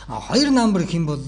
Speaker 1: Хоёр number гэх юм бол